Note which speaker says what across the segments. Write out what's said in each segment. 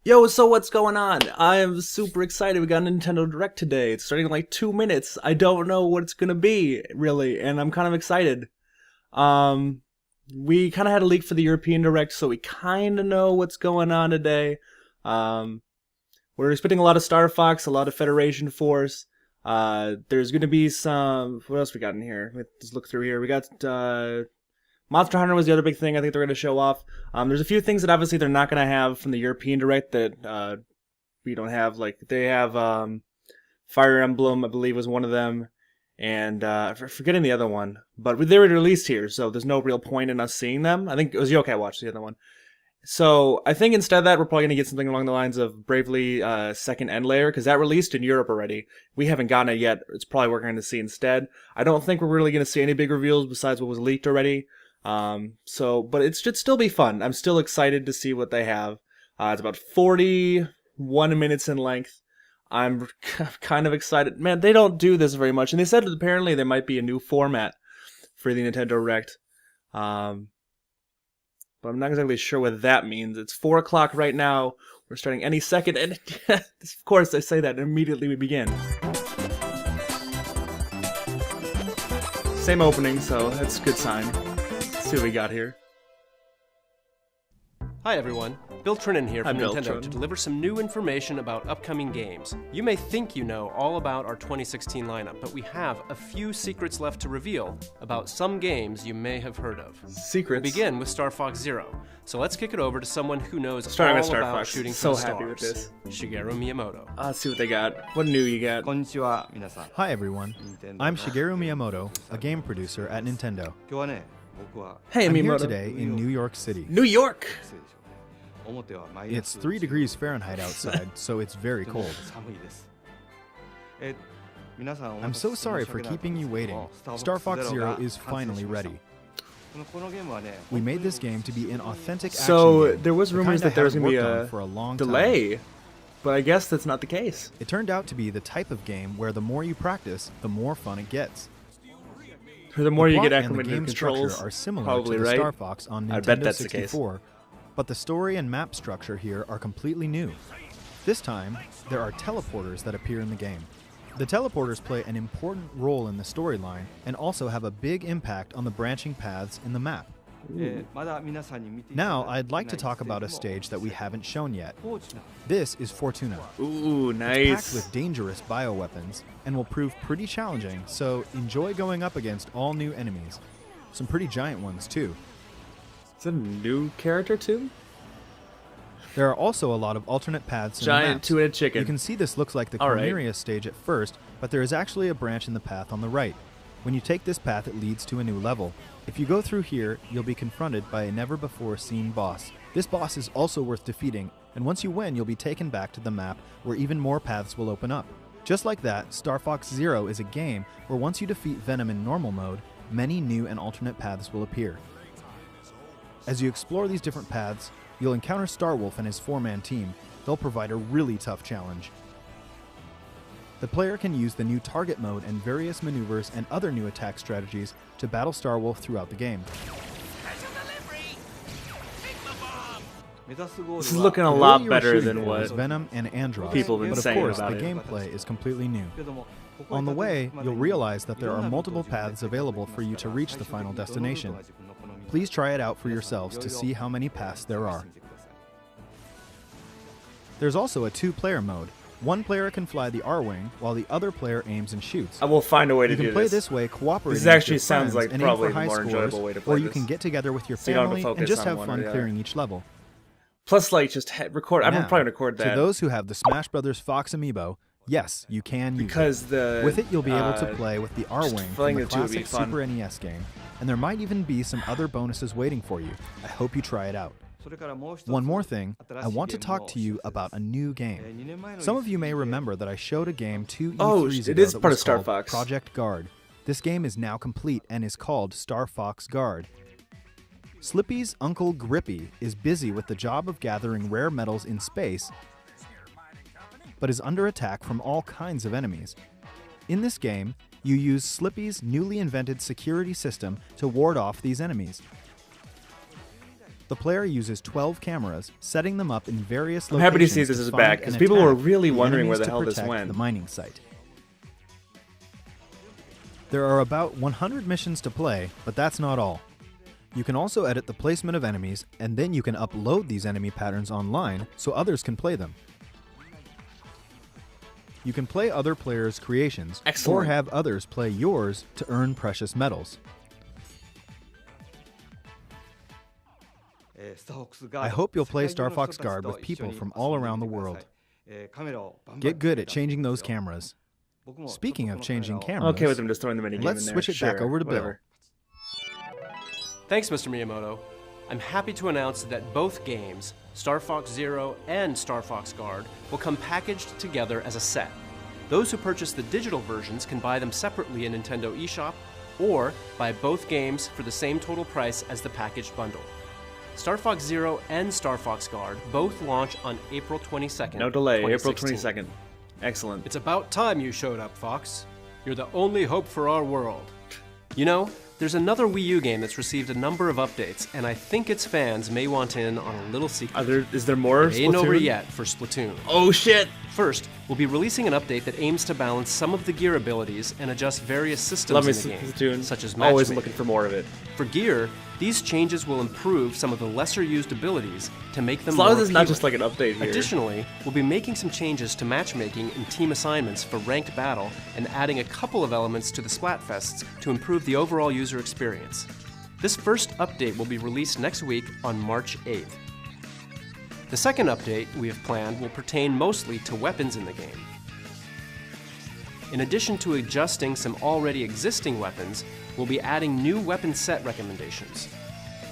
Speaker 1: Yo, so what's going on? I am super excited. We got a Nintendo Direct today. It's starting in like 2 minutes. I don't know what it's gonna be, really, and I'm kind of excited. Um, we kind of had a leak for the European Direct, so we kind of know what's going on today. Um, we're expecting a lot of Star Fox, a lot of Federation Force. There's gonna be some. What else we got in here? Let's look through here. We got Monster Hunter was the other big thing I think they're going to show off. There's a few things that obviously they're not going to have from the European Direct that we don't have. Like they have Fire Emblem, I believe, was one of them, and forgetting the other one. But they were released here, so there's no real point in us seeing them. I think it was Yokai Watch, the other one. So I think instead of that, we're probably going to get something along the lines of Bravely Second End Layer, because that released in Europe already. We haven't gotten it yet. It's probably what we're going to see instead. I don't think we're really going to see any big reveals besides what was leaked already. But it should still be fun. I'm still excited to see what they have. It's about 41 minutes in length. I'm kind of excited. Man, they don't do this very much. And they said apparently there might be a new format for the Nintendo Direct. But I'm not exactly sure what that means. It's 4 o'clock right now. We're starting any second. And of course I say that and immediately we begin. Same opening, so that's a good sign. Let's see what we got here.
Speaker 2: Hi everyone, Bill Trinan here from
Speaker 1: Hi, Bill
Speaker 2: Nintendo
Speaker 1: Trinan.
Speaker 2: to deliver some new information about upcoming games. You may think you know all about our 2016 lineup, but we have a few secrets left to reveal about some games you may have heard of.
Speaker 1: Secrets.
Speaker 2: We'll begin with Star Fox Zero. So let's kick it over to someone who knows
Speaker 1: Starting
Speaker 2: all
Speaker 1: with Star
Speaker 2: about
Speaker 1: Fox.
Speaker 2: shooting
Speaker 1: So
Speaker 2: for the
Speaker 1: happy with
Speaker 2: stars. Shigeru Miyamoto.
Speaker 1: Let's see what they got. What new you got?
Speaker 3: こんにちは、皆さん。
Speaker 4: Hi everyone, I'm Shigeru Miyamoto, a game producer at Nintendo.
Speaker 3: 今日はね、僕は
Speaker 1: Hey,
Speaker 4: I'm here
Speaker 1: Miyamoto.
Speaker 4: today in New York City.
Speaker 1: New York.
Speaker 3: 失礼でしょうね。表はマイナ
Speaker 4: It's
Speaker 3: ス
Speaker 4: 3 degrees Fahrenheit outside, so it's very
Speaker 3: とても
Speaker 4: cold.
Speaker 3: 寒いです。皆さんお
Speaker 4: I'm
Speaker 3: 待た
Speaker 4: so
Speaker 3: せして
Speaker 4: sorry
Speaker 3: 申し
Speaker 4: for
Speaker 3: 訳なかった
Speaker 4: keeping
Speaker 3: ん
Speaker 4: you
Speaker 3: ですけど
Speaker 4: waiting.
Speaker 3: も
Speaker 4: Star Fox
Speaker 3: Zero
Speaker 4: Zero
Speaker 3: が
Speaker 4: is
Speaker 3: 完成
Speaker 4: finally
Speaker 3: しました
Speaker 4: ready.
Speaker 3: このゲームはね、
Speaker 4: We made this game to be an authentic action
Speaker 1: So
Speaker 4: game,
Speaker 1: there was
Speaker 4: the
Speaker 1: rumors
Speaker 4: kind I
Speaker 1: that there was
Speaker 4: hadn't
Speaker 1: going to be
Speaker 4: worked on
Speaker 1: a
Speaker 4: for a long time.
Speaker 1: delay, but I guess that's not the case.
Speaker 4: It turned out to be the type of game where the more you practice, the more fun it gets.
Speaker 1: The more you
Speaker 4: plot
Speaker 1: get
Speaker 4: and the
Speaker 1: acclimated to
Speaker 4: game structure
Speaker 1: controls,
Speaker 4: are similar
Speaker 1: probably
Speaker 4: to the
Speaker 1: right.
Speaker 4: Star Fox on
Speaker 1: I bet
Speaker 4: Nintendo
Speaker 1: that's the case.
Speaker 4: 64, but the story and map structure here are completely new. This time, there are teleporters that appear in the game. The teleporters play an important role in the storyline and also have a big impact on the branching paths in the map.
Speaker 3: まだ皆さんに見ていただ
Speaker 4: Now,
Speaker 3: い
Speaker 4: I'd like to
Speaker 3: てない
Speaker 4: talk about a
Speaker 3: ステー
Speaker 4: stage that we haven't shown yet.
Speaker 3: ジも高知な
Speaker 4: This is Fortuna.
Speaker 1: Ooh,
Speaker 4: Packed
Speaker 1: nice.
Speaker 4: with dangerous bioweapons and will prove pretty challenging, so enjoy going up against all new enemies. Some pretty giant ones, too.
Speaker 1: Is it a new character too?
Speaker 4: There are also a lot of alternate paths in the
Speaker 1: Giant
Speaker 4: maps.
Speaker 1: two-headed chicken.
Speaker 4: You can see this looks like the
Speaker 1: All right.
Speaker 4: Corneria stage at first, but there is actually a branch in the path on the right. When you take this path, it leads to a new level. If you go through here, you'll be confronted by a never-before-seen boss. This boss is also worth defeating, and once you win, you'll be taken back to the map where even more paths will open up. Just like that, Star Fox Zero is a game where once you defeat Venom in normal mode, many new and alternate paths will appear. As you explore these different paths, you'll encounter Starwolf and his 4-man team. They'll provide a really tough challenge. The player can use the new target mode and various maneuvers and other new attack strategies to battle Starwolf throughout the game.
Speaker 3: 目指すゴールは
Speaker 1: This is looking a
Speaker 4: The
Speaker 1: lot
Speaker 4: goal you are
Speaker 1: better
Speaker 4: shooting
Speaker 1: than
Speaker 4: for is
Speaker 1: what
Speaker 4: Venom and Andross,
Speaker 1: people have been
Speaker 4: but of
Speaker 1: saying
Speaker 4: course
Speaker 1: about
Speaker 4: the
Speaker 1: it.
Speaker 4: gameplay is completely new.
Speaker 3: けどもここへ
Speaker 4: On the
Speaker 3: たどり
Speaker 4: way,
Speaker 3: 着くまで
Speaker 4: you'll
Speaker 3: に
Speaker 4: realize that there
Speaker 3: いろ
Speaker 4: are
Speaker 3: んなことを
Speaker 4: multiple
Speaker 3: 自分で
Speaker 4: paths available for you to reach the
Speaker 3: 最終
Speaker 4: final
Speaker 3: 的にどのルート
Speaker 4: destination.
Speaker 3: が自分の好みか
Speaker 4: Please try it out for
Speaker 3: 皆さん
Speaker 4: yourselves to
Speaker 3: いろいろ
Speaker 4: see how many paths there
Speaker 3: 試
Speaker 4: are.
Speaker 3: してみてください
Speaker 4: There's also a 2-player mode. One player can fly the R-Wing, while the other player aims and shoots.
Speaker 1: I will find a way to
Speaker 4: You can
Speaker 1: do
Speaker 4: play
Speaker 1: this.
Speaker 4: this way cooperating
Speaker 1: This actually
Speaker 4: with your
Speaker 1: sounds
Speaker 4: friends
Speaker 1: like
Speaker 4: and aim
Speaker 1: probably
Speaker 4: for
Speaker 1: the
Speaker 4: high
Speaker 1: more
Speaker 4: scores,
Speaker 1: enjoyable way to play
Speaker 4: or you
Speaker 1: this.
Speaker 4: can get together with your
Speaker 1: So you don't have to
Speaker 4: family
Speaker 1: focus
Speaker 4: and just
Speaker 1: on
Speaker 4: have
Speaker 1: one or
Speaker 4: fun
Speaker 1: the other.
Speaker 4: clearing each level.
Speaker 1: Plus, like, just record. I'm
Speaker 4: Now,
Speaker 1: probably gonna record that
Speaker 4: To those who have the Smash Brothers Fox Amiibo, yes, you can use
Speaker 1: because
Speaker 4: it.
Speaker 1: the
Speaker 4: With it, you'll be able to
Speaker 1: uh,
Speaker 4: play with the R-Wing
Speaker 1: playing
Speaker 4: from the
Speaker 1: the two would be
Speaker 4: classic
Speaker 1: fun.
Speaker 4: Super NES game, and there might even be some other bonuses waiting for you. I hope you try it out.
Speaker 3: それからもう一つ
Speaker 4: One more thing,
Speaker 3: 新しい
Speaker 4: I want to
Speaker 3: ゲーム
Speaker 4: talk
Speaker 3: の
Speaker 4: to you
Speaker 3: お知らせ
Speaker 4: about a new
Speaker 3: です
Speaker 4: game.
Speaker 3: 2年前の
Speaker 4: Some of you may
Speaker 3: E3 で
Speaker 4: remember that I showed a game 2
Speaker 1: Oh,
Speaker 4: E3s
Speaker 1: it
Speaker 4: ago
Speaker 1: is
Speaker 4: that
Speaker 1: part of
Speaker 4: was
Speaker 1: Star
Speaker 4: called
Speaker 1: Fox.
Speaker 4: Project Guard. This game is now complete and is called Star Fox Guard. Slippy's uncle Grippy is busy with the job of gathering rare metals in space, but is under attack from all kinds of enemies. In this game, you use Slippy's newly invented security system to ward off these enemies. The player uses 12 cameras, setting them up in various
Speaker 1: I'm
Speaker 4: locations.
Speaker 1: happy to see this is
Speaker 4: find
Speaker 1: back,
Speaker 4: and
Speaker 1: 'cause people were
Speaker 4: attack
Speaker 1: really
Speaker 4: the
Speaker 1: wondering where
Speaker 4: enemies
Speaker 1: the hell
Speaker 4: to
Speaker 1: this
Speaker 4: protect
Speaker 1: went.
Speaker 4: the mining site. There are about 100 missions to play, but that's not all. You can also edit the placement of enemies, and then you can upload these enemy patterns online so others can play them. You can play other players' creations, or
Speaker 1: Excellent.
Speaker 4: have others play yours to earn precious metals. I hope you'll play Star Fox Guard with people from all around the world. Get good at changing those cameras. Speaking of changing
Speaker 1: I'm
Speaker 4: cameras,
Speaker 1: okay with them just throwing the minigame
Speaker 4: let's
Speaker 1: in there.
Speaker 4: switch it back
Speaker 1: Sure,
Speaker 4: over to
Speaker 1: whatever.
Speaker 2: Thanks, Mr. Miyamoto. I'm happy to announce that both games, Star Fox Zero and Star Fox Guard, will come packaged together as a set. Those who purchase the digital versions can buy them separately in Nintendo eShop, or buy both games for the same total price as the packaged bundle. Star Fox Zero and Star Fox Guard both launch on April 22nd.
Speaker 1: No delay, April
Speaker 2: 2016.
Speaker 1: 22nd. Excellent.
Speaker 2: It's about time you showed up, Fox. You're the only hope for our world. You know, there's another Wii U game that's received a number of updates, and I think its fans may want in on a little secret.
Speaker 1: Is there more
Speaker 2: It ain't over
Speaker 1: Splatoon?
Speaker 2: yet for Splatoon.
Speaker 1: Oh shit!
Speaker 2: First, we'll be releasing an update that aims to balance some of the gear abilities and adjust various systems
Speaker 1: Love me
Speaker 2: in the game,
Speaker 1: Splatoon.
Speaker 2: such as
Speaker 1: Always
Speaker 2: matchmaking.
Speaker 1: looking for more of it.
Speaker 2: For gear, these changes will improve some of the lesser-used abilities to make them
Speaker 1: As long
Speaker 2: more
Speaker 1: as it's not
Speaker 2: appealing.
Speaker 1: just like an update here.
Speaker 2: Additionally, we'll be making some changes to matchmaking and team assignments for ranked battle and adding a couple of elements to the Splatfests to improve the overall user experience. This first update will be released next week on March 8th. The second update we have planned will pertain mostly to weapons in the game. In addition to adjusting some already existing weapons, we'll be adding new weapon set recommendations.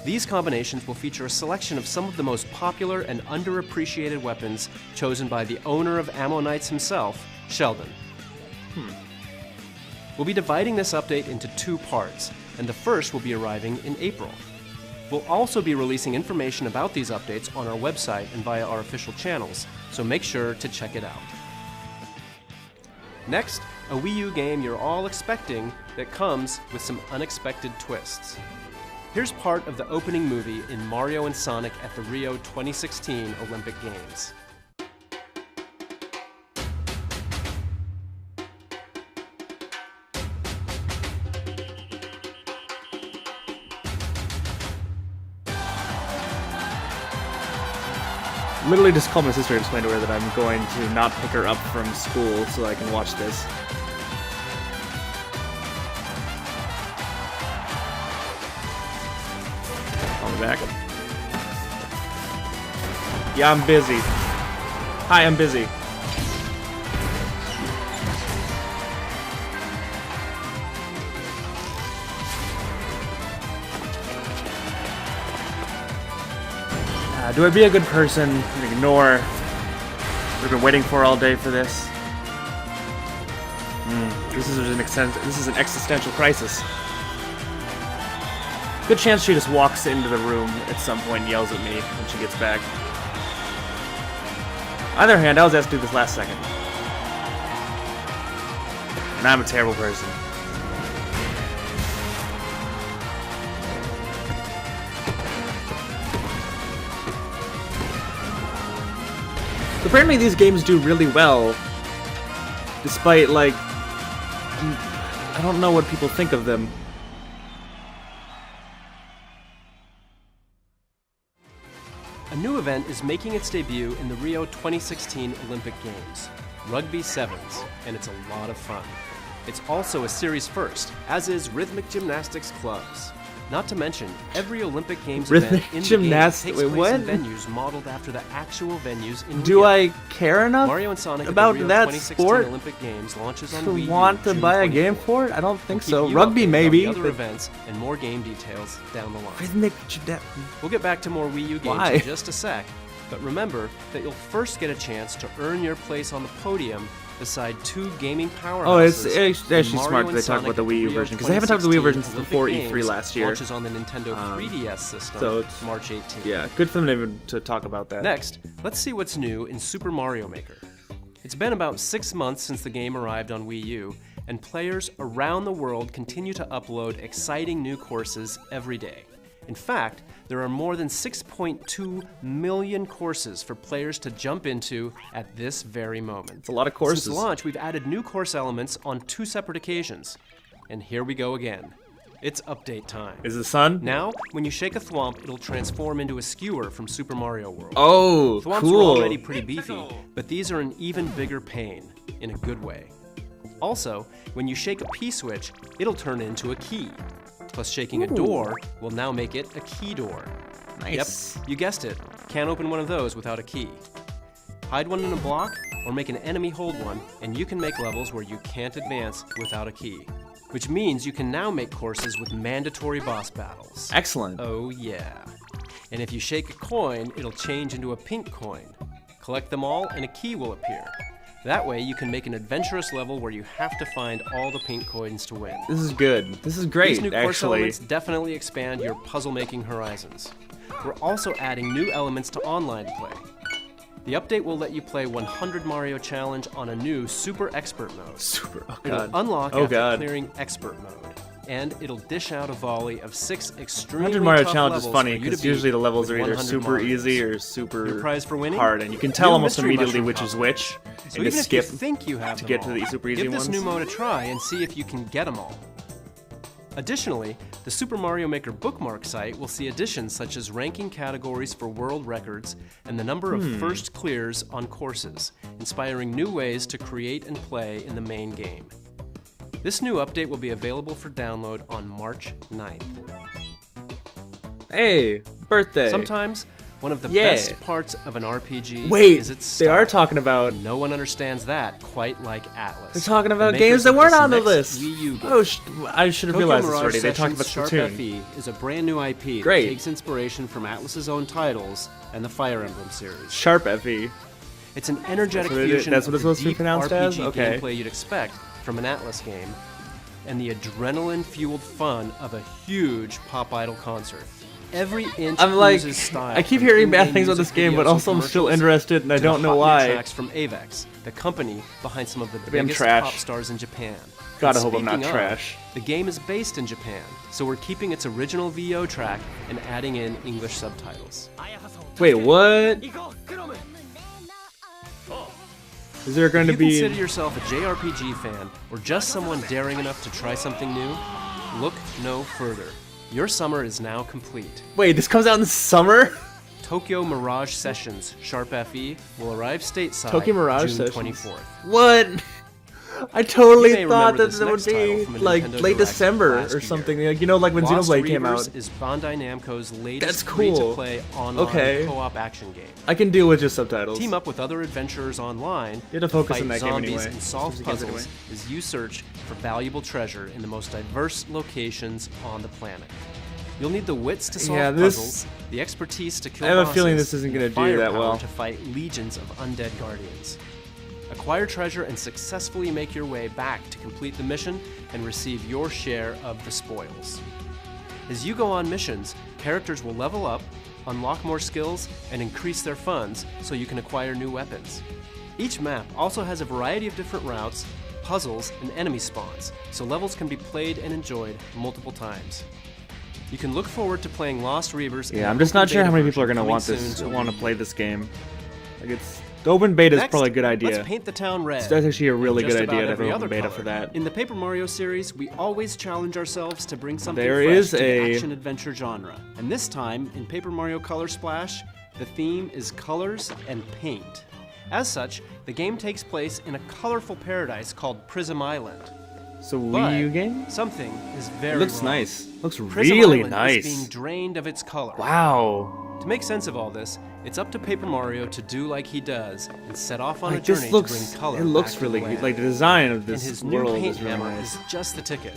Speaker 2: These combinations will feature a selection of some of the most popular and underappreciated weapons chosen by the owner of Ammo Knights himself, Sheldon. We'll be dividing this update into two parts, and the first will be arriving in April. We'll also be releasing information about these updates on our website and via our official channels, so make sure to check it out. Next, a Wii U game you're all expecting that comes with some unexpected twists. Here's part of the opening movie in Mario and Sonic at the Rio 2016 Olympic Games.
Speaker 1: Literally just called my sister and explained to her that I'm going to not pick her up from school so I can watch this. Call me back. Yeah, I'm busy. Hi, I'm busy. Do I be a good person and ignore what I've been waiting for all day for this? This is an existential crisis. Good chance she just walks into the room at some point and yells at me when she gets back. On the other hand, I was asked to do this last second. And I'm a terrible person. Apparently these games do really well, despite, like, I don't know what people think of them.
Speaker 2: A new event is making its debut in the Rio 2016 Olympic Games, Rugby Sevens, and it's a lot of fun. It's also a series first, as is Rhythmic Gymnastics Clubs. Not to mention, every Olympic Games
Speaker 1: Rhythmic
Speaker 2: event in the
Speaker 1: gymnastics-
Speaker 2: game takes
Speaker 1: wait,
Speaker 2: place
Speaker 1: what?
Speaker 2: in venues modeled after the actual venues in
Speaker 1: Do
Speaker 2: Rio.
Speaker 1: I care enough
Speaker 2: Mario and Sonic
Speaker 1: about
Speaker 2: at the Rio
Speaker 1: that
Speaker 2: 2016
Speaker 1: sport
Speaker 2: Olympic Games launches on
Speaker 1: to
Speaker 2: Wii U
Speaker 1: want to
Speaker 2: June
Speaker 1: buy a
Speaker 2: 24th.
Speaker 1: game for it? I don't think
Speaker 2: Keep
Speaker 1: so.
Speaker 2: you
Speaker 1: Rugby
Speaker 2: updated on
Speaker 1: maybe.
Speaker 2: the other
Speaker 1: but
Speaker 2: events and more game details down the line.
Speaker 1: Rhythmic gymnastics.
Speaker 2: We'll get back to more Wii U games
Speaker 1: Why?
Speaker 2: in just a sec, but remember that you'll first get a chance to earn your place on the podium beside two gaming powerhouses.
Speaker 1: Oh, it's
Speaker 2: in
Speaker 1: actually smart
Speaker 2: Mario
Speaker 1: that they
Speaker 2: and
Speaker 1: talk about the
Speaker 2: Sonic
Speaker 1: Wii U
Speaker 2: Rio
Speaker 1: version, because they haven't talked about the Wii version since
Speaker 2: 2016
Speaker 1: before
Speaker 2: Olympic
Speaker 1: E3
Speaker 2: Games
Speaker 1: last year.
Speaker 2: Launches on the Nintendo 3DS system,
Speaker 1: so it's-
Speaker 2: March 18th.
Speaker 1: Yeah, good for them even to talk about that.
Speaker 2: Next, let's see what's new in Super Mario Maker. It's been about 6 months since the game arrived on Wii U, and players around the world continue to upload exciting new courses every day. In fact, there are more than 6.2 million courses for players to jump into at this very moment.
Speaker 1: It's a lot of courses.
Speaker 2: Since launch, we've added new course elements on 2 separate occasions. And here we go again. It's update time.
Speaker 1: Is the sun?
Speaker 2: Now, when you shake a thwomp, it'll transform into a skewer from Super Mario World.
Speaker 1: Oh,
Speaker 2: Thwomps
Speaker 1: cool.
Speaker 2: were already pretty beefy, but these are an even bigger pain, in a good way. Also, when you shake a P-switch, it'll turn into a key. Plus, shaking a door will now make it a key door.
Speaker 1: Nice.
Speaker 2: Yep, you guessed it. Can't open one of those without a key. Hide one in a block, or make an enemy hold one, and you can make levels where you can't advance without a key. Which means you can now make courses with mandatory boss battles.
Speaker 1: Excellent.
Speaker 2: Oh yeah. And if you shake a coin, it'll change into a pink coin. Collect them all and a key will appear. That way you can make an adventurous level where you have to find all the pink coins to win.
Speaker 1: This is good. This is great,
Speaker 2: These new course
Speaker 1: actually.
Speaker 2: elements definitely expand your puzzle-making horizons. We're also adding new elements to online play. The update will let you play 100 Mario Challenge on a new Super Expert mode.
Speaker 1: Super. Oh,
Speaker 2: It'll
Speaker 1: God.
Speaker 2: unlock
Speaker 1: Oh,
Speaker 2: after
Speaker 1: God.
Speaker 2: clearing Expert mode. And it'll dish out a volley of 6 extremely
Speaker 1: 100 Mario
Speaker 2: tough
Speaker 1: Challenge is
Speaker 2: levels
Speaker 1: funny
Speaker 2: for you to
Speaker 1: because
Speaker 2: beat
Speaker 1: usually the levels
Speaker 2: with
Speaker 1: are either
Speaker 2: 100
Speaker 1: super
Speaker 2: Marios.
Speaker 1: easy or
Speaker 2: Your
Speaker 1: super
Speaker 2: prize for winning?
Speaker 1: hard, and you can tell
Speaker 2: New
Speaker 1: almost
Speaker 2: mystery
Speaker 1: immediately
Speaker 2: mushroom
Speaker 1: which is
Speaker 2: puzzle.
Speaker 1: which,
Speaker 2: So
Speaker 1: and
Speaker 2: even
Speaker 1: just
Speaker 2: if
Speaker 1: skip
Speaker 2: you think you have
Speaker 1: to
Speaker 2: them
Speaker 1: get to
Speaker 2: all,
Speaker 1: the super easy
Speaker 2: give this
Speaker 1: ones.
Speaker 2: new mode a try and see if you can get them all. Additionally, the Super Mario Maker bookmark site will see additions such as ranking categories for world records and the number of first clears on courses, inspiring new ways to create and play in the main game. This new update will be available for download on March 9th.
Speaker 1: Hey, birthday.
Speaker 2: Sometimes, one of the
Speaker 1: Yeah.
Speaker 2: best parts of an RPG
Speaker 1: Wait,
Speaker 2: is its
Speaker 1: they are
Speaker 2: style.
Speaker 1: talking about.
Speaker 2: No one understands that quite like Atlas.
Speaker 1: They're talking
Speaker 2: the
Speaker 1: about
Speaker 2: makers
Speaker 1: games that
Speaker 2: of
Speaker 1: weren't
Speaker 2: this
Speaker 1: onto
Speaker 2: next
Speaker 1: this.
Speaker 2: Wii U game.
Speaker 1: Oh, I should have
Speaker 2: Tokyo
Speaker 1: realized this
Speaker 2: Mirage
Speaker 1: already. They talked
Speaker 2: Sessions
Speaker 1: about
Speaker 2: Sharp
Speaker 1: Splatoon.
Speaker 2: FE is a brand new IP
Speaker 1: Great.
Speaker 2: that takes inspiration from Atlas's own titles and the Fire Emblem series.
Speaker 1: Sharp FE.
Speaker 2: It's an energetic
Speaker 1: That's what it is-
Speaker 2: fusion
Speaker 1: that's
Speaker 2: of
Speaker 1: what it's
Speaker 2: the
Speaker 1: supposed to be
Speaker 2: deep
Speaker 1: pronounced as?
Speaker 2: RPG
Speaker 1: Okay.
Speaker 2: gameplay you'd expect from an Atlas game, and the adrenaline-fueled fun of a huge Pop Idol concert. Every inch
Speaker 1: I'm like,
Speaker 2: oozes style
Speaker 1: I keep
Speaker 2: from
Speaker 1: hearing bad
Speaker 2: in-game
Speaker 1: things about this
Speaker 2: music
Speaker 1: game, but
Speaker 2: videos
Speaker 1: also
Speaker 2: and
Speaker 1: I'm still
Speaker 2: commercials
Speaker 1: interested, and I
Speaker 2: to the
Speaker 1: don't know
Speaker 2: hot new
Speaker 1: why.
Speaker 2: tracks from Avex, the company behind some of the
Speaker 1: Maybe I'm
Speaker 2: biggest
Speaker 1: trash.
Speaker 2: pop stars in Japan.
Speaker 1: Gotta
Speaker 2: And
Speaker 1: hope I'm not
Speaker 2: speaking of,
Speaker 1: trash.
Speaker 2: The game is based in Japan, so we're keeping its original VO track and adding in English subtitles.
Speaker 1: Wait, what? Is there going
Speaker 2: If
Speaker 1: to
Speaker 2: you
Speaker 1: be?
Speaker 2: consider yourself a JRPG fan or just someone daring enough to try something new, look no further. Your summer is now complete.
Speaker 1: Wait, this comes out in the summer?
Speaker 2: Tokyo Mirage Sessions Sharp FE will arrive stateside
Speaker 1: Tokyo Mirage
Speaker 2: June
Speaker 1: Sessions.
Speaker 2: 24th.
Speaker 1: What? I
Speaker 2: You
Speaker 1: totally
Speaker 2: may
Speaker 1: thought
Speaker 2: remember
Speaker 1: that
Speaker 2: this
Speaker 1: that would
Speaker 2: next title
Speaker 1: be
Speaker 2: from a
Speaker 1: like
Speaker 2: Nintendo
Speaker 1: late
Speaker 2: Direct
Speaker 1: December
Speaker 2: last
Speaker 1: or
Speaker 2: year.
Speaker 1: something. Like, you know, like when
Speaker 2: Lost
Speaker 1: Xenoblade came
Speaker 2: Reavers
Speaker 1: out.
Speaker 2: is Bandai Namco's latest
Speaker 1: That's cool.
Speaker 2: free-to-play online
Speaker 1: Okay.
Speaker 2: co-op action game.
Speaker 1: I can deal with just subtitles.
Speaker 2: Team up with other adventurers online
Speaker 1: You have to focus
Speaker 2: fight
Speaker 1: on that game
Speaker 2: zombies
Speaker 1: anyway.
Speaker 2: and solve
Speaker 1: Just because
Speaker 2: puzzles
Speaker 1: anyway.
Speaker 2: as you search for valuable treasure in the most diverse locations on the planet. You'll need the wits to solve
Speaker 1: Yeah, this-
Speaker 2: puzzles, the expertise to kill
Speaker 1: I have a
Speaker 2: bosses,
Speaker 1: feeling this isn't
Speaker 2: and
Speaker 1: gonna
Speaker 2: the
Speaker 1: do that
Speaker 2: firepower
Speaker 1: well.
Speaker 2: to fight legions of undead guardians. Acquire treasure and successfully make your way back to complete the mission and receive your share of the spoils. As you go on missions, characters will level up, unlock more skills, and increase their funds so you can acquire new weapons. Each map also has a variety of different routes, puzzles, and enemy spawns, so levels can be played and enjoyed multiple times. You can look forward to playing Lost Reavers. in
Speaker 1: Yeah,
Speaker 2: an
Speaker 1: I'm just
Speaker 2: open
Speaker 1: not sure
Speaker 2: beta
Speaker 1: how many people are
Speaker 2: version
Speaker 1: gonna
Speaker 2: coming
Speaker 1: want
Speaker 2: soon
Speaker 1: this,
Speaker 2: to
Speaker 1: want to
Speaker 2: Wii.
Speaker 1: play this game. Like the open beta is
Speaker 2: Next,
Speaker 1: probably a good idea.
Speaker 2: Let's paint the town red.
Speaker 1: That's actually a really
Speaker 2: and just
Speaker 1: good idea
Speaker 2: about
Speaker 1: to have
Speaker 2: every
Speaker 1: an
Speaker 2: other
Speaker 1: open beta
Speaker 2: color.
Speaker 1: for that.
Speaker 2: In the Paper Mario series, we always challenge ourselves to bring something
Speaker 1: There
Speaker 2: fresh
Speaker 1: is
Speaker 2: to the
Speaker 1: a-
Speaker 2: action-adventure genre. And this time, in Paper Mario Color Splash, the theme is colors and paint. As such, the game takes place in a colorful paradise called Prism Island.
Speaker 1: So
Speaker 2: But
Speaker 1: Wii U game?
Speaker 2: something is very
Speaker 1: It looks
Speaker 2: wrong.
Speaker 1: nice. Looks
Speaker 2: Prism
Speaker 1: really
Speaker 2: Island
Speaker 1: nice.
Speaker 2: is being drained of its color.
Speaker 1: Wow.
Speaker 2: To make sense of all this, it's up to Paper Mario to do like he does and set off on a
Speaker 1: Like
Speaker 2: journey
Speaker 1: this looks,
Speaker 2: to bring color
Speaker 1: it looks
Speaker 2: back to
Speaker 1: really
Speaker 2: the
Speaker 1: good.
Speaker 2: land.
Speaker 1: Like the design of
Speaker 2: And
Speaker 1: this
Speaker 2: his new
Speaker 1: world
Speaker 2: paint
Speaker 1: is really
Speaker 2: hammer
Speaker 1: nice.
Speaker 2: is just the ticket.